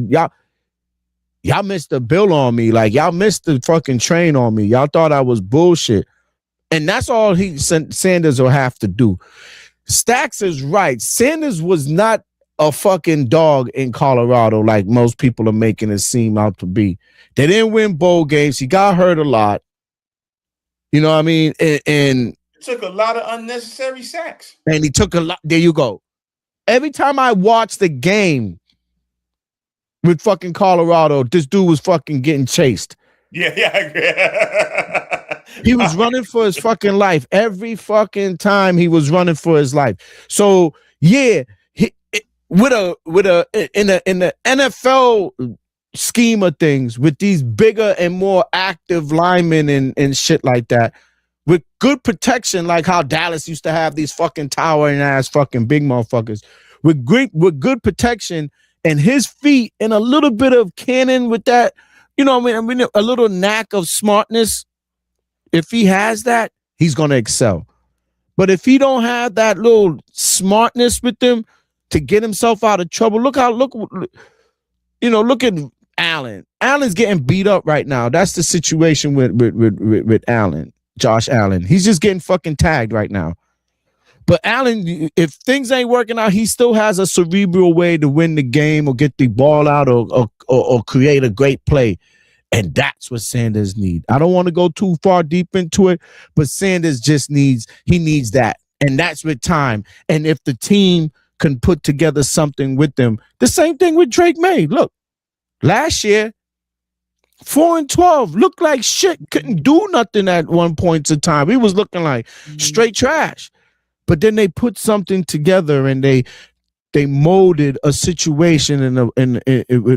bill on me. Like, y'all missed the fucking train on me. Y'all thought I was bullshit. And that's all Sanders will have to do. Stacks is right. Sanders was not a fucking dog in Colorado like most people are making it seem out to be. They didn't win bowl games. He got hurt a lot. You know what I mean? And took a lot of unnecessary sacks. And he took a lot. There you go. Every time I watch the game with fucking Colorado, this dude was fucking getting chased. Yeah. He was running for his fucking life. Every fucking time he was running for his life. So yeah, in the NFL scheme of things, with these bigger and more active linemen and shit like that, with good protection, like how Dallas used to have these fucking towering ass fucking big motherfuckers, with good protection and his feet and a little bit of cannon with that, you know, I mean, a little knack of smartness. If he has that, he's gonna excel. But if he don't have that little smartness with him to get himself out of trouble, look at Allen. Allen's getting beat up right now. That's the situation with Allen, Josh Allen. He's just getting fucking tagged right now. But Allen, if things ain't working out, he still has a cerebral way to win the game or get the ball out or create a great play. And that's what Sanders needs. I don't want to go too far deep into it, but Sanders just needs that. And that's with time. And if the team can put together something with them, the same thing with Drake May. Look, last year, 4-12, looked like shit, couldn't do nothing at one point in time. He was looking like straight trash. But then they put something together and they molded a situation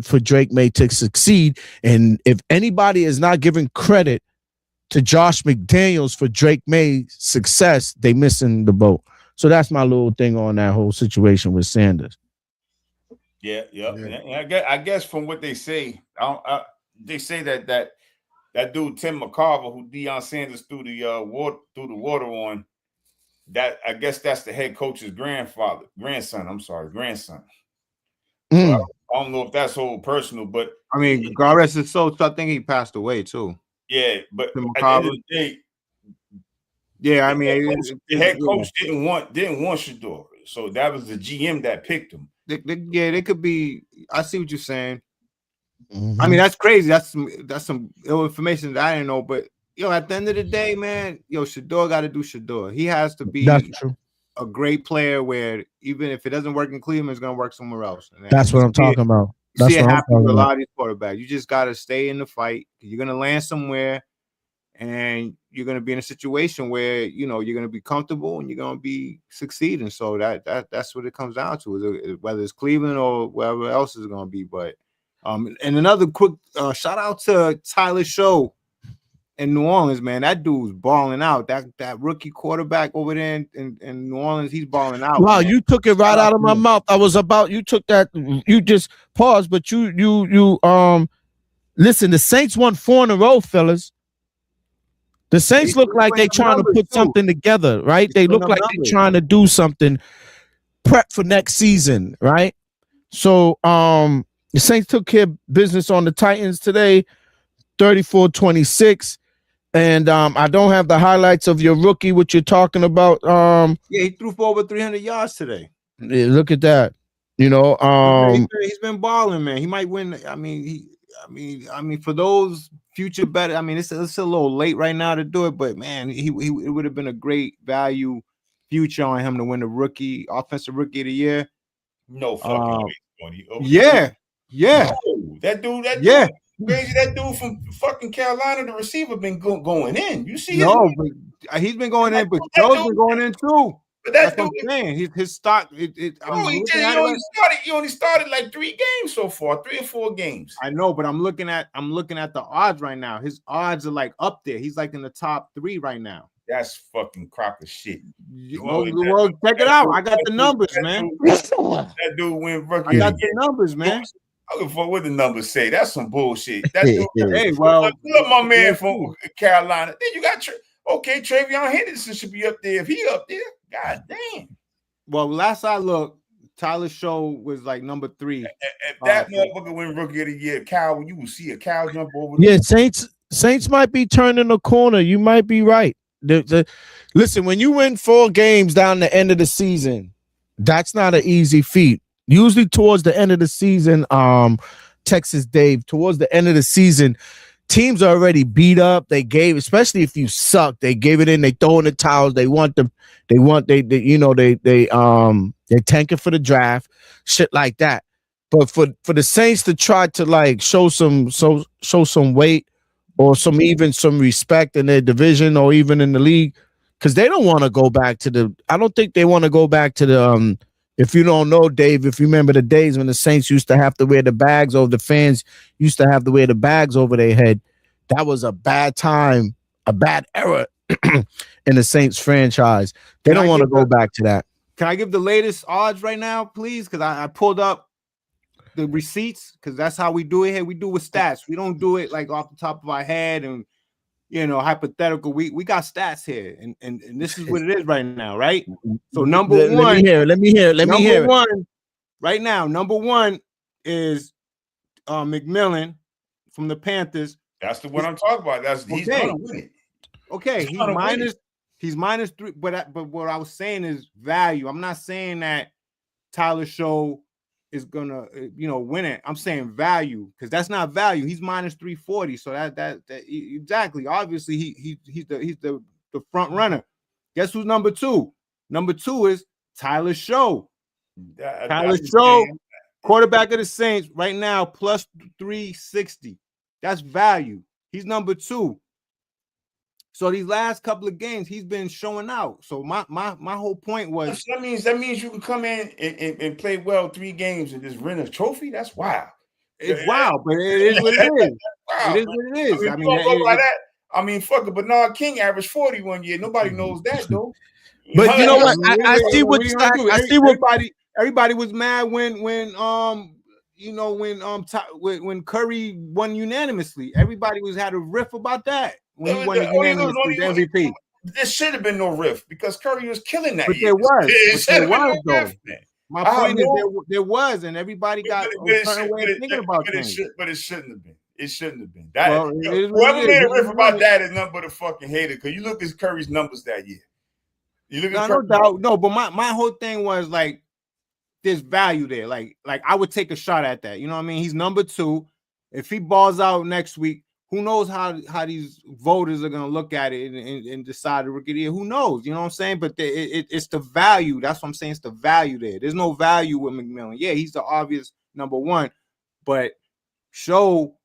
for Drake May to succeed. And if anybody is not giving credit to Josh McDaniels for Drake May's success, they missing the boat. So that's my little thing on that whole situation with Sanders. Yeah. I guess from what they say, they say that dude Tim McCarver, who Deion Sanders threw the water on, that I guess that's the head coach's grandson. So I don't know if that's whole personal, but I mean, God rest his soul. So I think he passed away too. Yeah, but at the end of the day, yeah, I mean, the head coach didn't want Shador, so that was the GM that picked him. They could be. I see what you're saying. Mm-hmm. I mean, that's crazy. That's some ill information that I didn't know, but. At the end of the day, man, Shador got to do Shador. He has to be a great player where even if it doesn't work in Cleveland, it's going to work somewhere else. And that's what I'm talking about. You see it happen with a lot of these quarterbacks. You just got to stay in the fight. You're going to land somewhere, and you're going to be in a situation where, you're going to be comfortable and you're going to be succeeding. So that's what it comes down to, whether it's Cleveland or wherever else is going to be. But and another quick shout out to Tyler Show in New Orleans, man. That dude's balling out. That rookie quarterback over there in New Orleans, he's balling out. Wow, man. You took it right out of my mouth. You took that. You just paused, but you listen. The Saints won 4 in a row, fellas. The Saints look like they trying to put something together, right? They look like they're trying to do something, prep for next season, right? So the Saints took care of business on the Titans today, 34-26. And I don't have the highlights of your rookie, what you're talking about. He threw for over 300 yards today. Yeah, look at that. He's been balling, man. He might win. I mean, for those future better. I mean, it's a little late right now to do it, but man, it would have been a great value future on him to win the offensive rookie of the year. No fucking way. Yeah. No, that dude. Yeah. Crazy, that dude from fucking Carolina, the receiver, been going in. You see? No, but he's been going in, but Joe's been going in too. But that's what I'm saying. His stock. He only started like 3 games so far, 3 or 4 games. I know, but I'm looking at the odds right now. His odds are like up there. He's like in the top 3 right now. That's fucking crock of shit. Well, check it out. I got the numbers, man. That dude went rookie. I got the numbers, man. I don't know what the numbers say. That's some bullshit. That's look, my man from Carolina. Then you got Travion Henderson should be up there. If he up there, god damn. Well, last I looked, Tyler Show was like number 3. If that motherfucker win rookie of the year, Cal, you will see a cow jump over. Yeah, Saints might be turning the corner. You might be right. Listen, when you win 4 games down the end of the season, that's not an easy feat. Usually towards the end of the season, Texas Dave, towards the end of the season, teams are already beat up. Especially if you suck, they gave it in. They throw in the towels. They're tanking for the draft, shit like that. But for the Saints to try to like show some weight or some respect in their division or even in the league, because they don't want to go back to I don't think they want to go back to the if you don't know, Dave, if you remember the days when the Saints used to have to wear the bags over, the fans used to have to wear the bags over their head, that was a bad time, a bad era in the Saints franchise. They don't want to go back to that. Can I give the latest odds right now, please? Because I pulled up the receipts, because that's how we do it here. We do with stats. We don't do it like off the top of our head and hypothetical. We got stats here, and this is what it is right now, right? So number one, let me hear it. Right now, number one is McMillan from the Panthers. That's the one I'm talking about. He's gonna win it. Okay, he's minus 3, but what I was saying is value. I'm not saying that Tyler Show is gonna win it. I'm saying value, because that's not value. He's minus 340. So that exactly. Obviously, he's the front runner. Guess who's number two? Number two is Tyler Show. Tyler Show, quarterback of the Saints, right now plus 360. That's value. He's number two. So these last couple of games, he's been showing out. So my whole point was that means you can come in and play well 3 games and just win a trophy. That's wild. It's wild, but it is what it is. Wow, it is what it is. I mean, fuck it. Bernard King averaged 40 one year. Nobody knows that though. But you know what? I see what everybody was mad when Curry won unanimously. Everybody had a riff about that. When he won the MVP. There should have been no riff because Curry was killing that. But year. There was though. My point is there was, and everybody got a certain way of thinking about things. But it shouldn't have been. It shouldn't have been. Whoever made a riff about that is nothing but a fucking hater. Because you look at Curry's numbers that year. You look at no doubt. No, but my whole thing was like, there's value there. Like I would take a shot at that. You know what I mean? He's number 2. If he balls out next week, who knows how these voters are gonna look at it and decide the rookie of the year? Who knows? You know what I'm saying? But it's the value. That's what I'm saying. It's the value there. There's no value with McMillan. Yeah, he's the obvious number 1, but Show,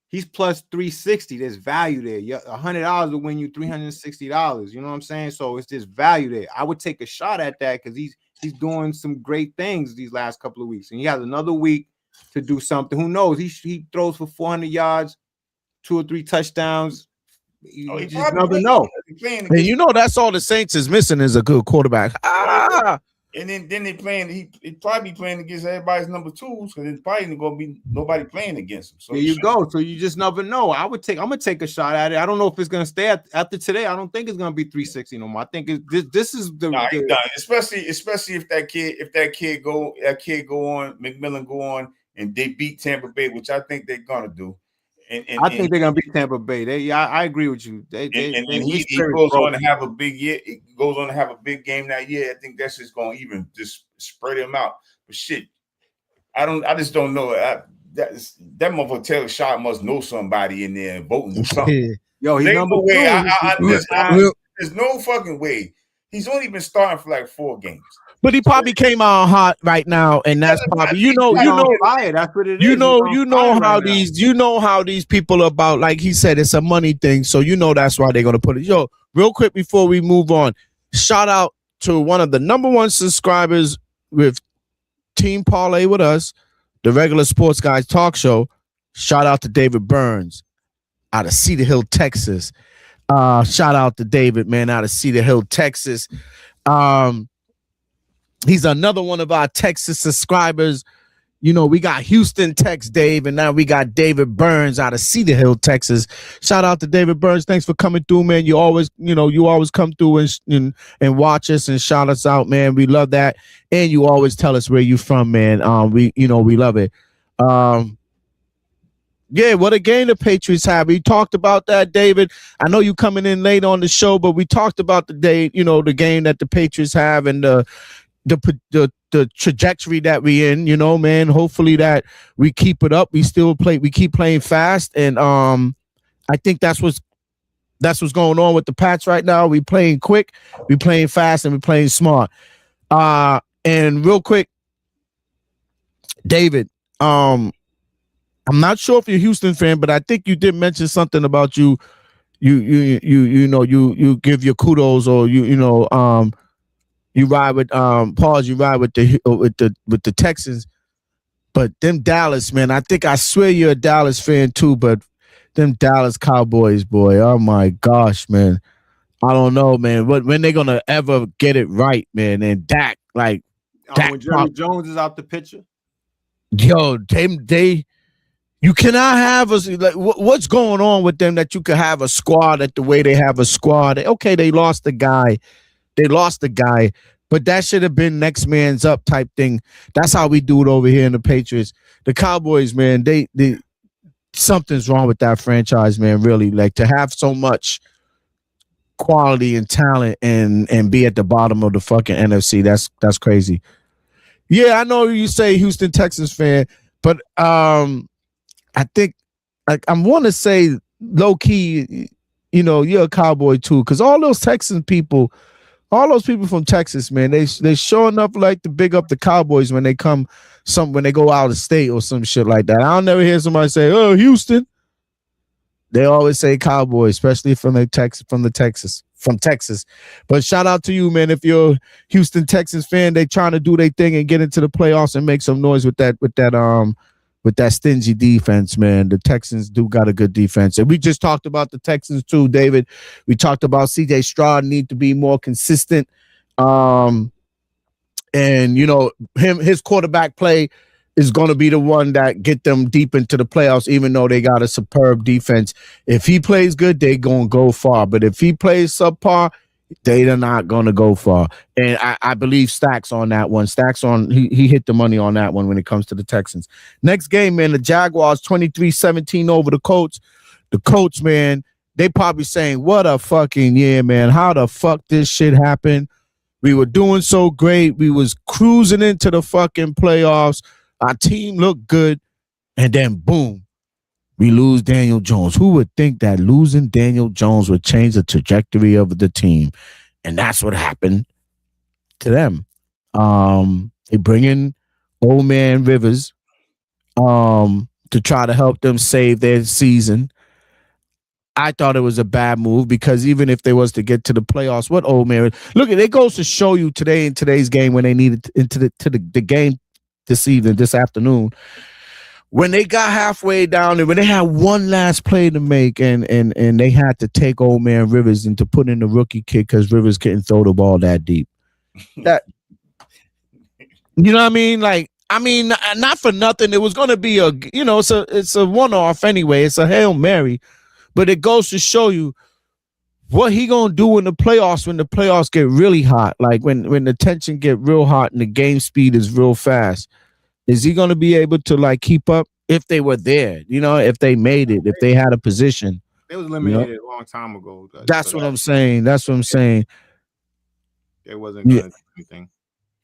he's plus 360. There's value there. $100 will win you $360. You know what I'm saying? So it's just value there. I would take a shot at that because he's doing some great things these last couple of weeks, and he has another week to do something. Who knows? He throws for 400 yards. 2 or 3 touchdowns. You just never know. And you know that's all the Saints is missing is a good quarterback. And then they playing. He probably playing against everybody's number 2s because there's probably gonna be nobody playing against him. So there you go. So you just never know. I'm gonna take a shot at it. I don't know if it's gonna stay after today. I don't think it's gonna be 360 no more. I think this is the. Nah, he's done. Especially if that kid go on, McMillan go on, and they beat Tampa Bay, which I think they're gonna do. I think they're gonna beat Tampa Bay. I agree with you. He goes on to have a big year. It goes on to have a big game that year. I think that's just gonna even just spread him out. But shit, I just don't know. That motherfucker Taylor Shot must know somebody in there voting or something. Yo, he's number 2. There's no fucking way. He's only been starting for like 4 games. But he probably came out hot right now, and that's probably fire. That's what it is. You know how these people are about. Like he said, it's a money thing, so that's why they're gonna put it. Yo, real quick before we move on, shout out to one of the number 1 subscribers with Team Parlay with us, the Regular Sports Guys Talk Show. Shout out to David Burns out of Cedar Hill, Texas. Shout out to David, man, out of Cedar Hill, Texas. He's another one of our Texas subscribers. We got Houston, Tex Dave, and now we got David Burns out of Cedar Hill, Texas. Shout out to David Burns. Thanks for coming through, man. You always come through and watch us and shout us out, man. We love that. And you always tell us where you from, man. We love it. Yeah, what a game the Patriots have. We talked about that, David. I know you coming in late on the show, but we talked about the game that the Patriots have and the trajectory that we in, man. Hopefully that we keep it up. We keep playing fast, and I think that's what's going on with the Pats right now. We playing quick, we playing fast, and we playing smart. And real quick, David, I'm not sure if you're a Houston fan, but I think you did mention something about you give your kudos, or you ride with the Texans, but them Dallas, man, I swear you're a Dallas fan too, but them Dallas Cowboys, boy, oh my gosh, man. I don't know, man. When they gonna ever get it right, man? And Dak, like, When Jerry Jones is out the picture, yo, they you cannot have us like what's going on with them that you could have a squad at the way they have a squad. Okay, they lost the guy, but that should have been next man's up type thing. That's how we do it over here in the Patriots. The Cowboys, man, they something's wrong with that franchise, man. Really, like to have so much quality and talent and be at the bottom of the fucking NFC. That's crazy. Yeah, I know you say Houston Texans fan, but I think like I want to say low key, you know, you're a Cowboy too, because all those Texan people, all those people from Texas, man, they sure enough like to big up the Cowboys when they when they go out of state or some shit like that. I'll never hear somebody say, "Oh, Houston." They always say Cowboys, especially from Texas. But shout out to you, man. If you're a Houston Texans fan, they trying to do their thing and get into the playoffs and make some noise with that stingy defense, man. The Texans do got a good defense. And we just talked about the Texans too, David. We talked about CJ Stroud need to be more consistent. And you know, his quarterback play is going to be the one that get them deep into the playoffs, even though they got a superb defense. If he plays good, they going to go far. But if he plays subpar, they are not going to go far. And I believe Stacks on that one. He hit the money on that one when it comes to the Texans. Next game, man, the Jaguars 23-17 over the Colts. The Colts, man, they probably saying, what a fucking year, man. How the fuck this shit happened? We were doing so great. We was cruising into the fucking playoffs. Our team looked good. And then, boom, we lose Daniel Jones. Who would think that losing Daniel Jones would change the trajectory of the team? And that's what happened to them. They bring in old man Rivers to try to help them save their season. I thought it was a bad move because even if they was to get to the playoffs, what old man? Look, it goes to show you today in today's game when they needed into the game this afternoon. When they got halfway down and when they had one last play to make and they had to take old man Rivers and to put in the rookie kid because Rivers couldn't throw the ball that deep. That, you know what I mean? Like, I mean, not for nothing. It was going to be it's a one-off anyway. It's a Hail Mary. But it goes to show you what he going to do in the playoffs when the playoffs get really hot. Like when the tension get real hot and the game speed is real fast. Is he going to be able to like keep up if they were there? You know, if they made it, if they had a position. They was eliminated a long time ago. That's what I'm saying. That's what I'm saying. They wasn't going to do anything.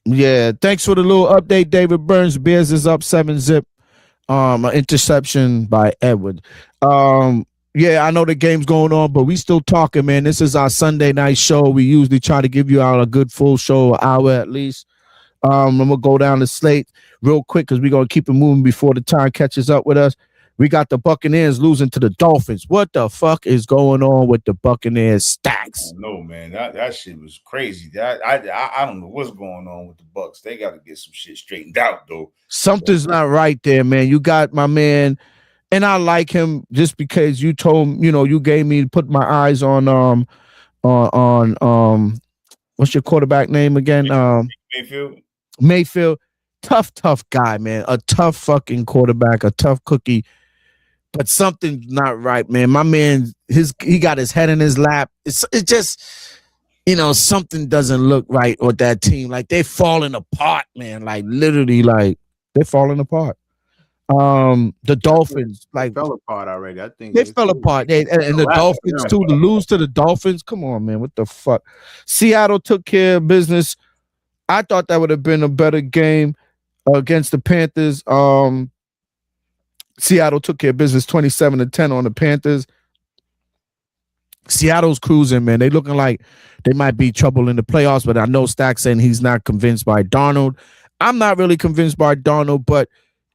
Yeah. Thanks for the little update, David Burns. Bears is up 7-zip. An interception by Edward. Yeah, I know the game's going on, but we still talking, man. This is our Sunday night show. We usually try to give you out a good full show, an hour at least. I'm going to go down the slate real quick because we're going to keep it moving before the time catches up with us. We got the Buccaneers losing to the Dolphins. What the fuck is going on with the Buccaneers Stacks? No, man, that shit was crazy. I don't know what's going on with the Bucs. They got to get some shit straightened out, though. Something's not right there, man. You got my man, and I like him just because you told, you gave me to put my eyes on what's your quarterback name again? Mayfield. Tough Guy, man. A tough fucking quarterback, a tough cookie. But something's not right, man. My man, he got his head in his lap. It's just, something doesn't look right with that team. Like they're falling apart, man. Like literally, like they're falling apart. The Dolphins like fell apart already. I think they fell apart. And the Dolphins too. To lose to the Dolphins, come on, man. What the fuck? Seattle took care of business. I thought that would have been a better game against the Panthers. Seattle took care of business 27-10 on the Panthers. Seattle's cruising, man. They looking like they might be trouble in the playoffs, but I know Stack's saying he's not convinced by Darnold. I'm not really convinced by Darnold, but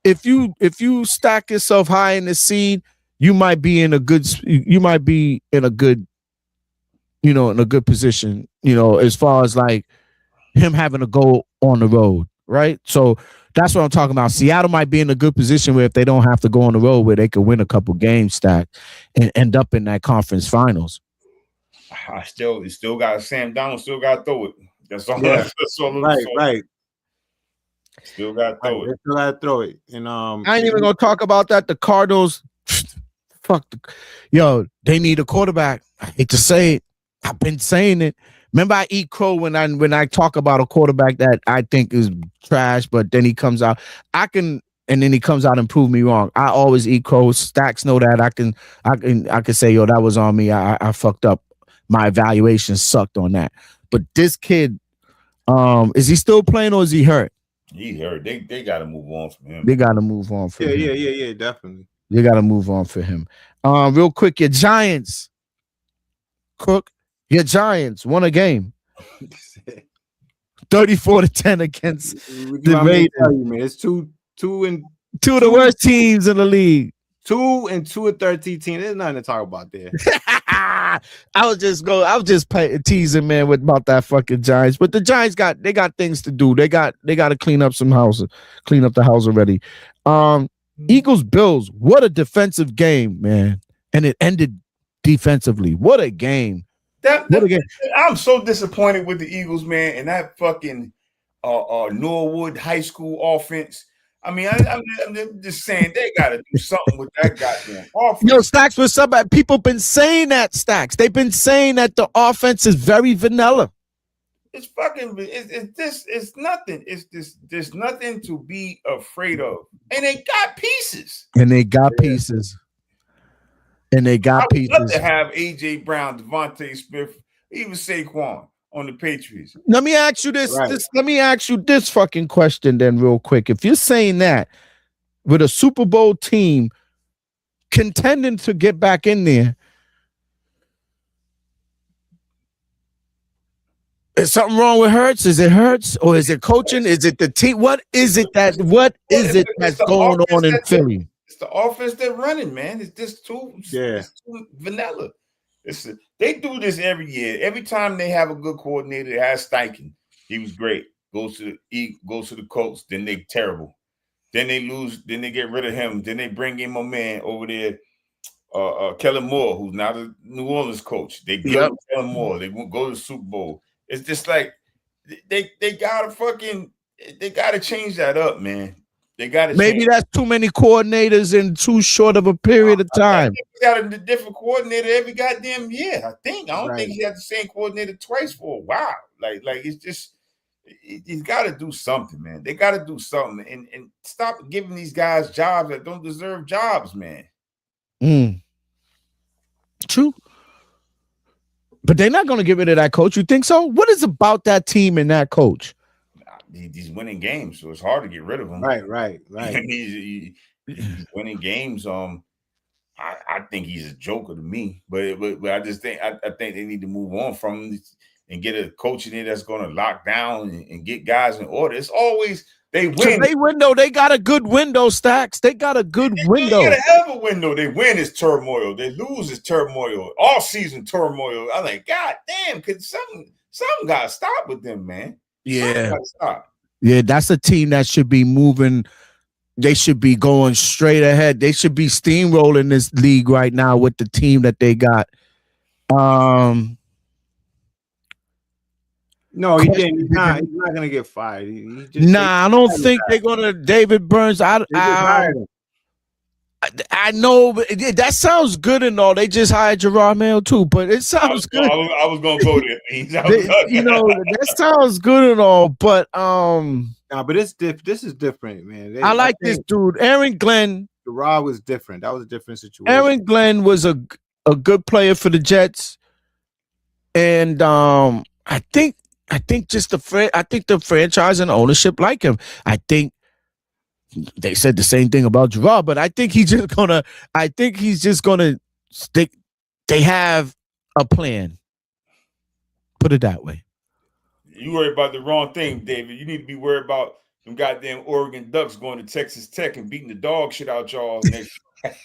if you stack yourself high in the seed, you might be in a good position, as far as like him having to go on the road, right? So that's what I'm talking about. Seattle might be in a good position where if they don't have to go on the road, where they could win a couple games, Stack, and end up in that conference finals. still got Sam Donald, still got to throw it. That's all. Yeah. That's all. Right. Still got to throw it. Still got to throw it. And I ain't even gonna talk about that. The Cardinals, they need a quarterback. I hate to say it. I've been saying it. Remember, I eat crow when I talk about a quarterback that I think is trash, but then he comes out. And then he comes out and prove me wrong. I always eat crow. Stacks know that. I can say, yo, that was on me. I fucked up. My evaluation sucked on that. But this kid, is he still playing or is he hurt? He hurt. They got to move on from him. They got to move on from him. Yeah, definitely. They got to move on for him. Real quick, your Giants, Cook. Your Giants won a game, 34-10 against the Raiders. It's two of the worst teams in the league. 2 and 2-13 teams. There's nothing to talk about there. I was just teasing, man, about that fucking Giants. But the Giants got things to do. They got to clean up the house already. Eagles Bills. What a defensive game, man, and it ended defensively. What a game. I'm so disappointed with the Eagles, man, and that fucking Norwood High School offense. I mean, I'm just saying they got to do something with that goddamn offense. Yo, Stacks, with somebody, people been saying that, Stacks. They've been saying that the offense is very vanilla. It's nothing. There's nothing to be afraid of, and they got pieces. And they got pieces. I would love to have AJ Brown, Devontae Smith, even Saquon on the Patriots. Let me ask you this. Right. Let me ask you this fucking question then, real quick. If you're saying that with a Super Bowl team contending to get back in there, is something wrong with Hurts? Is it Hurts or is it coaching? Is it the team? What is it that's going on in Philly? It's the offense they're running, man. It's just too vanilla. They do this every year. Every time they have a good coordinator, it has Steichen. He was great. Goes to the Colts. Then they terrible. Then they lose. Then they get rid of him. Then they bring in my man over there, Kellen Moore, who's now the New Orleans coach. They get Kellen Moore. They won't go to the Super Bowl. It's just like they gotta change that up, man. They got maybe that's too many coordinators in too short of a period of time. He got a different coordinator every goddamn year. I don't think he had the same coordinator twice for a while. Like it's just he's got to do something, man. They got to do something and stop giving these guys jobs that don't deserve jobs, man. True. But they're not going to get rid of that coach. You think so? What is about that team and that coach? He's winning games, so it's hard to get rid of him. Right. he's winning games. I think he's a joker to me, but I just think I think they need to move on from him and get a coach in there that's going to lock down and get guys in order. It's always they win. They got a good window, Stacks. They got a good window. They got a hell of a window. They win is turmoil. They lose is turmoil. All season turmoil. I'm like, God damn, could something got to stop with them, man. Yeah. Yeah, that's a team that should be moving. They should be going straight ahead. They should be steamrolling this league right now with the team that they got. No, he didn't. He's not going to get fired. I don't think they're going to. David Burns, I know, but that sounds good and all. They just hired Gerard Mayo too, but it sounds good. I was going to go there. That sounds good and all, but but this is different, man. I like this dude, Aaron Glenn. Gerard was different. That was a different situation. Aaron Glenn was a good player for the Jets, and I think the franchise and ownership like him. I think. They said the same thing about Gerard, but I think he's just gonna stick. They have a plan. Put it that way. You worry about the wrong thing, David. You need to be worried about them goddamn Oregon Ducks going to Texas Tech and beating the dog shit out y'all next. Let's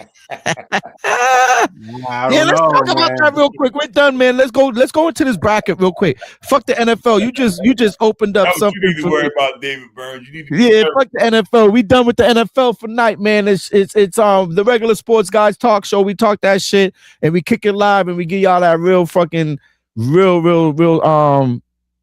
talk about that real quick. We're done, man. Let's go into this bracket real quick. Fuck the NFL. You just opened up something. You need to worry about David Burns. You need to fuck the NFL. We done with the NFL for night, man. It's the regular sports guys talk show. We talk that shit and we kick it live and we give y'all that real fucking real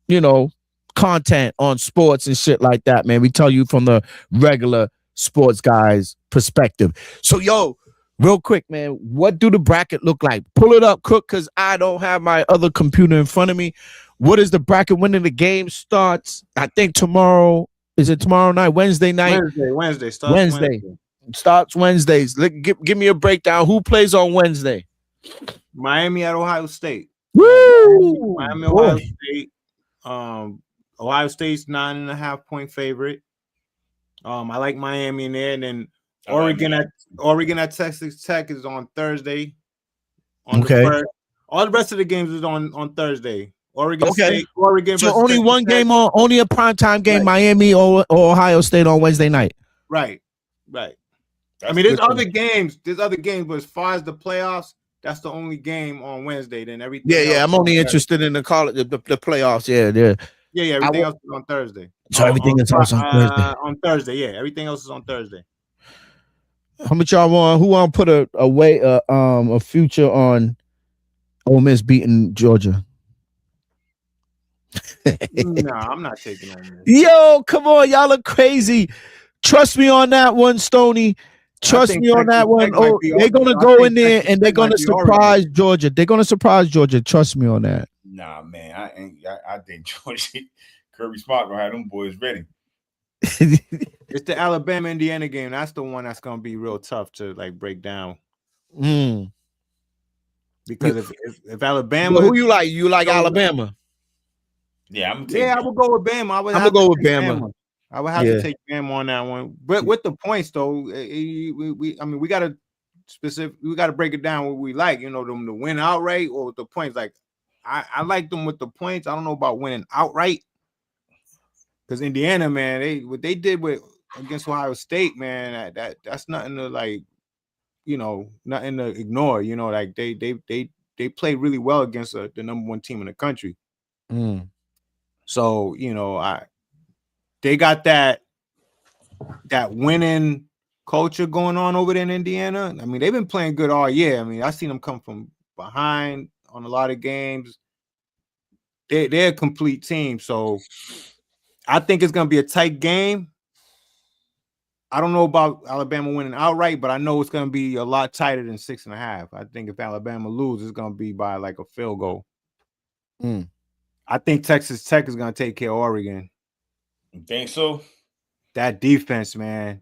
you know, content on sports and shit like that, man. We tell you from the regular sports guys perspective. So yo, real quick, man, what do the bracket look like? Pull it up, Cook, because I don't have my other computer in front of me. What is the bracket? When the game starts? I think tomorrow. Is it tomorrow night? Wednesday night? Wednesday. Starts Wednesdays. Give me a breakdown. Who plays on Wednesday? Miami at Ohio State. Woo! Miami, Ohio State. Ohio State's 9.5-point favorite. I like Miami in there, and then Oregon at Texas Tech is on Thursday. All the rest of the games is on Thursday. Oregon State. So only Texas one Tech. Game on, only a primetime game. Right. Miami or Ohio State on Wednesday night. Right. I mean, there's other games, but as far as the playoffs, that's the only game on Wednesday. Then everything. Yeah. I'm only interested in the playoffs. Yeah. Everything else is on Thursday. So everything is also on Thursday. On Thursday, yeah. Everything else is on Thursday. How much y'all want? Who want to put a future on Ole Miss beating Georgia? No, I'm not taking Ole Miss. Yo, come on, y'all are crazy. Trust me on that one, Stoney. Trust me on that one. Oh, they're gonna go in there and they're gonna surprise Georgia. They're gonna surprise Georgia. Trust me on that. Nah, man, I think Georgia, Kirby Smart gonna have them boys ready. It's the Alabama Indiana game. That's the one that's gonna be real tough to like break down. Because if Alabama, who you like? You like Alabama? Yeah, I would go with Bama. I'm gonna go with Bama. I would have to take Bama on that one. But with the points though, we gotta break it down what we like. You know, them to win outright or with the points. Like I like them with the points. I don't know about winning outright. Because Indiana, man, what they did against Ohio State, man, that's nothing to like, you know, nothing to ignore. You know, like they played really well against the number one team in the country. So you know, they got that winning culture going on over there in Indiana. I mean, they've been playing good all year. I mean, I've seen them come from behind on a lot of games. They're a complete team. So I think it's going to be a tight game. I don't know about Alabama winning outright, but I know it's going to be a lot tighter than 6.5. I think if Alabama loses, it's going to be by like a field goal. I think Texas Tech is going to take care of Oregon. You think so? That defense, man.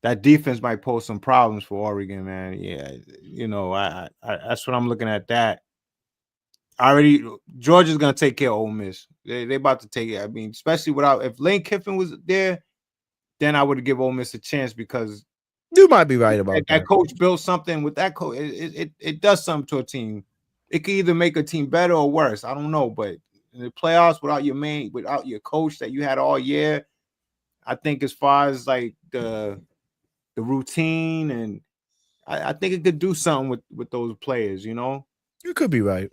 That defense might pose some problems for Oregon, man. Yeah, you know, I that's what I'm looking at. That Georgia's gonna take care of Ole Miss. They about to take it. I mean, especially if Lane Kiffin was there, then I would give Ole Miss a chance because you might be right about that. Coach built something with that coach. It does something to a team. It can either make a team better or worse. I don't know, but in the playoffs without your coach that you had all year, I think as far as like the routine and I think it could do something with those players, you know. You could be right.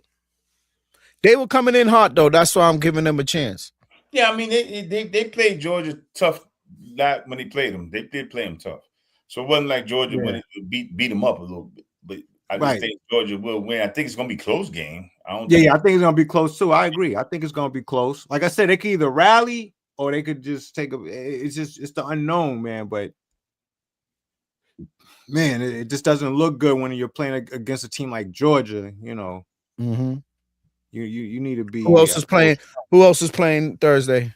They were coming in hot though. That's why I'm giving them a chance. Yeah, I mean they played Georgia tough when they played them. They did play them tough. So it wasn't like Georgia when it beat them up a little bit. But I just think Georgia will win. I think it's gonna be a close game. I think it's gonna be close too. I agree. I think it's gonna be close. Like I said, they could either rally or they could just take it's the unknown, man. But man, it just doesn't look good when you're playing against a team like Georgia, you know. Mm-hmm. You need to be. Who else is playing? Who else is playing Thursday?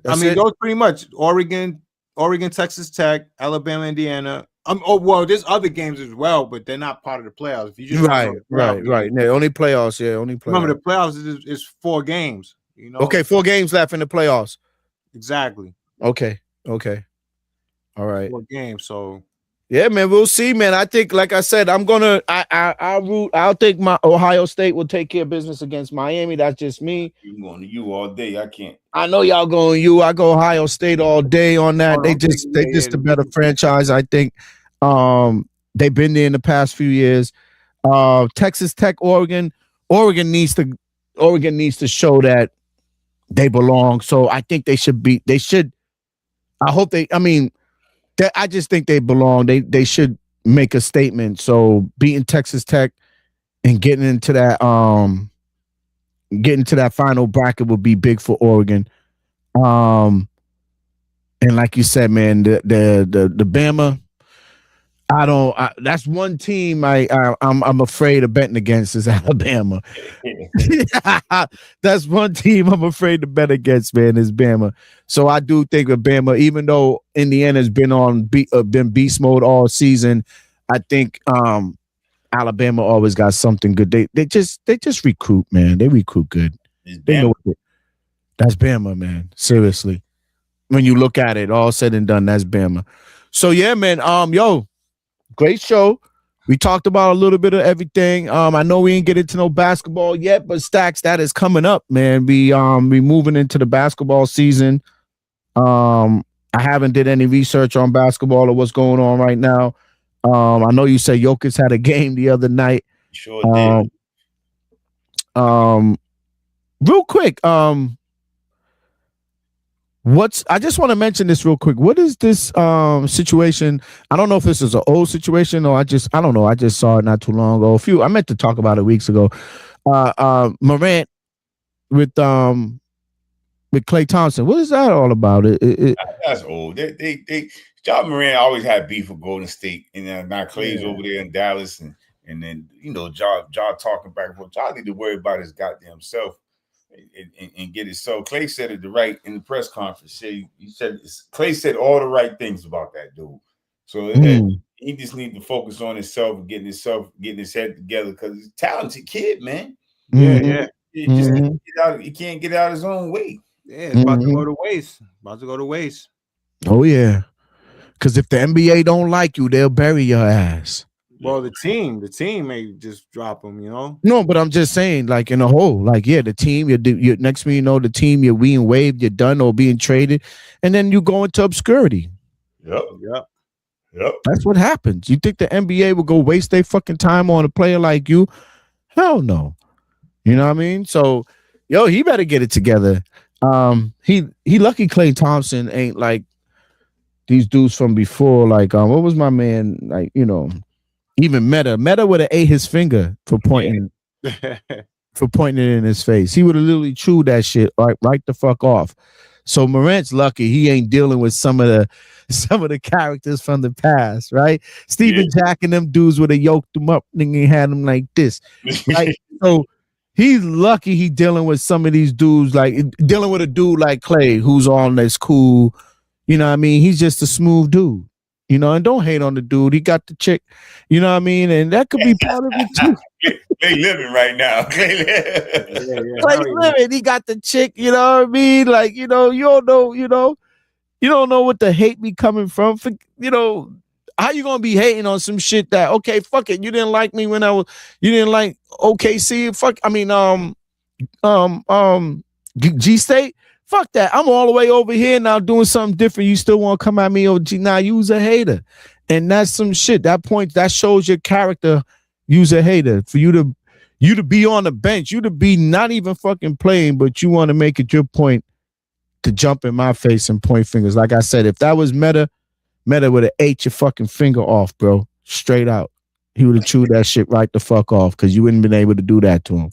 Those pretty much Oregon, Texas Tech, Alabama, Indiana. There's other games as well, but they're not part of the playoffs. If you just right. Yeah, only playoffs. Yeah, only playoffs. Remember, the playoffs is 4 games. You know. Okay, 4 games left in the playoffs. Exactly. Okay. All right. 4 games. So. Yeah, man, we'll see, man. I think, like I said, I'll think my Ohio State will take care of business against Miami. That's just me. You going to you all day? I can't. I know y'all going you. I go Ohio State all day on that. They just a better franchise. I think they've been there in the past few years. Texas Tech, Oregon needs to show that they belong. So I think I just think they belong. They should make a statement. So beating Texas Tech and getting into that final bracket would be big for Oregon. And like you said, man, the Bama, that's one team I'm afraid of betting against is Alabama. That's one team I'm afraid to bet against, man, is Bama. So I do think of Bama, even though Indiana has been been beast mode all season. I think Alabama always got something good. They just recruit, man. They recruit good. They know that's Bama, man. Seriously, when you look at it, all said and done, that's Bama. So yeah, man. Yo, great show. We talked about a little bit of everything. I know we ain't get into no basketball yet, but Stacks, that is coming up, man. We moving into the basketball season. I haven't did any research on basketball or what's going on right now. I know you said Jokic had a game the other night. Sure did. Real quick, I just want to mention this real quick. What is this situation? I don't know if this is an old situation or I don't know. I just saw it not too long ago. I meant to talk about it weeks ago. Morant with Klay Thompson. What is that all about? That's old. Ja Morant always had beef with Golden State, and now Klay's over there in Dallas, and then Ja talking back and forth. Ja need to worry about his goddamn self and get it. So Klay said it in the press conference. Klay said all the right things about that dude. So he just needs to focus on himself and getting his head together because he's a talented kid, man. Yeah. He can't get out his own way. Yeah, it's about to go to waste. Oh yeah. Because if the NBA don't like you, they'll bury your ass. Well, the team may just drop him, you know. No, but I'm just saying, like in a whole, like the team. You next thing you know, the team you're being waived, you're done or being traded, and then you go into obscurity. Yep. That's what happens. You think the NBA will go waste their fucking time on a player like you? Hell no. You know what I mean? So, he better get it together. He lucky Klay Thompson ain't like these dudes from before. Like, what was my man? Like, even Meta would have ate his finger for pointing for pointing it in his face. He would have literally chewed that shit right the fuck off. So Morant's lucky he ain't dealing with some of the characters from the past, right? Steven Jack and them dudes would have yoked him up and had him like this, right? So he's lucky he dealing with some of these dudes, like dealing with a dude like Klay who's on this cool, you know what I mean? He's just a smooth dude. And don't hate on the dude. He got the chick, you know what I mean? And that could be part of it too. They living right now. Clay living. He got the chick, you know what I mean? Like, you don't know, you don't know what the hate be coming from. How you gonna be hating on some shit that, okay, fuck it. You didn't like me when you didn't like OKC. G State. Fuck that. I'm all the way over here now doing something different. You still want to come at me, OG? Nah, you's a hater. And that's some shit. That shows your character. You's a hater. For you to be on the bench, you to be not even fucking playing, but you want to make it your point to jump in my face and point fingers. Like I said, if that was Meta would have ate your fucking finger off, bro. Straight out. He would have chewed that shit right the fuck off because you wouldn't been able to do that to him.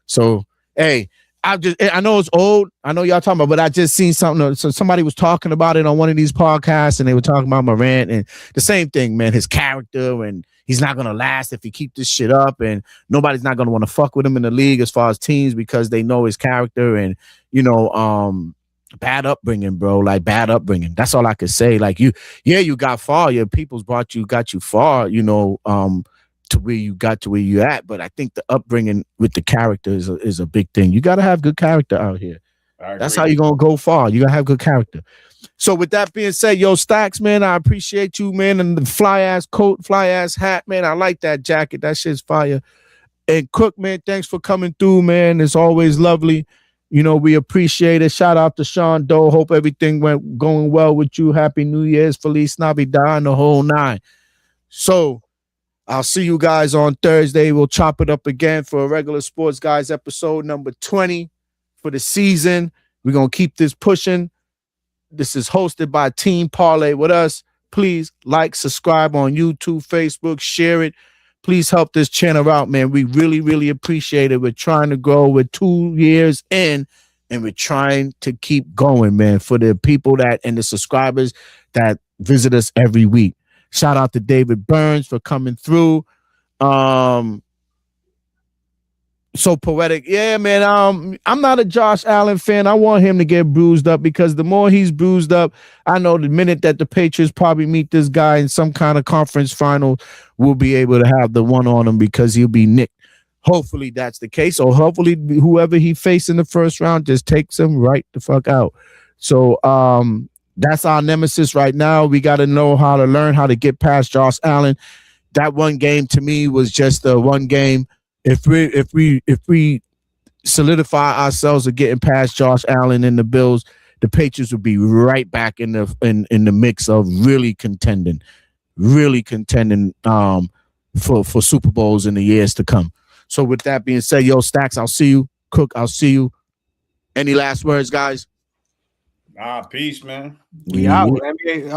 So, hey, I know it's old. I know y'all talking about, but I just seen something. So somebody was talking about it on one of these podcasts, and they were talking about Morant and the same thing, man. His character, and he's not gonna last if he keep this shit up, and nobody's not gonna want to fuck with him in the league as far as teams because they know his character and bad upbringing, bro. Like bad upbringing. That's all I could say. Like you got far. Your people's got you far. To where you got to where you at, but I think the upbringing with the character is a big thing. You got to have good character out here. That's how you're gonna go far. You gotta have good character. So with that being said, Stacks, man, I appreciate you, man, and the fly ass coat, fly ass hat, man. I like that jacket. That shit's fire. And Cook, man, thanks for coming through, man. It's always lovely. We appreciate it. Shout out to Sean Doe. Hope everything going well with you. Happy New Year's, Feliz Navidad, and the whole nine. So I'll see you guys on Thursday. We'll chop it up again for a regular Sports Guys episode number 20 for the season. We're going to keep this pushing. This is hosted by Team Parlay with us. Please like, subscribe on YouTube, Facebook, share it. please help this channel out, man. We really, really appreciate it. We're trying to grow. We're 2 years in, and we're trying to keep going, man, for the people that and the subscribers that visit us every week. Shout out to David Burns for coming through. So poetic. Yeah, man. I'm not a Josh Allen fan. I want him to get bruised up, because the more he's bruised up, I know the minute that the Patriots probably meet this guy in some kind of conference final, we'll be able to have the one on him, because he'll be nicked. Hopefully that's the case. Or hopefully whoever he faced in the first round just takes him right the fuck out. So that's our nemesis right now. We got to know how to learn how to get past Josh Allen. That one game to me was just the one game. If we solidify ourselves of getting past Josh Allen and the Bills, the Patriots will be right back in the mix of really contending for Super Bowls in the years to come. So with that being said, yo, Stacks, I'll see you. Cook, I'll see you. Any last words, guys? Peace, man. We out. NBA,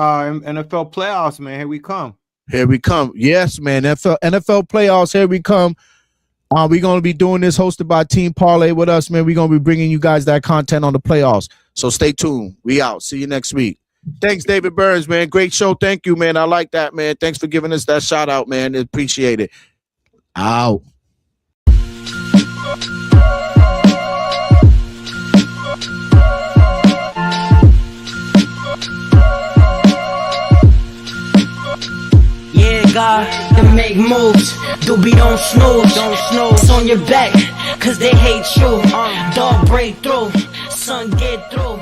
NFL playoffs, man. Here we come. Here we come. Yes, man. NFL playoffs. Here we come. We're going to be doing this hosted by Team Parlay with us, man. We're going to be bringing you guys that content on the playoffs. So stay tuned. We out. See you next week. Thanks, David Burns, man. Great show. Thank you, man. I like that, man. Thanks for giving us that shout out, man. Appreciate it. Out. God, to make moves, doobie don't snooze, it's on your back, cause they hate you, dog break through, son get through.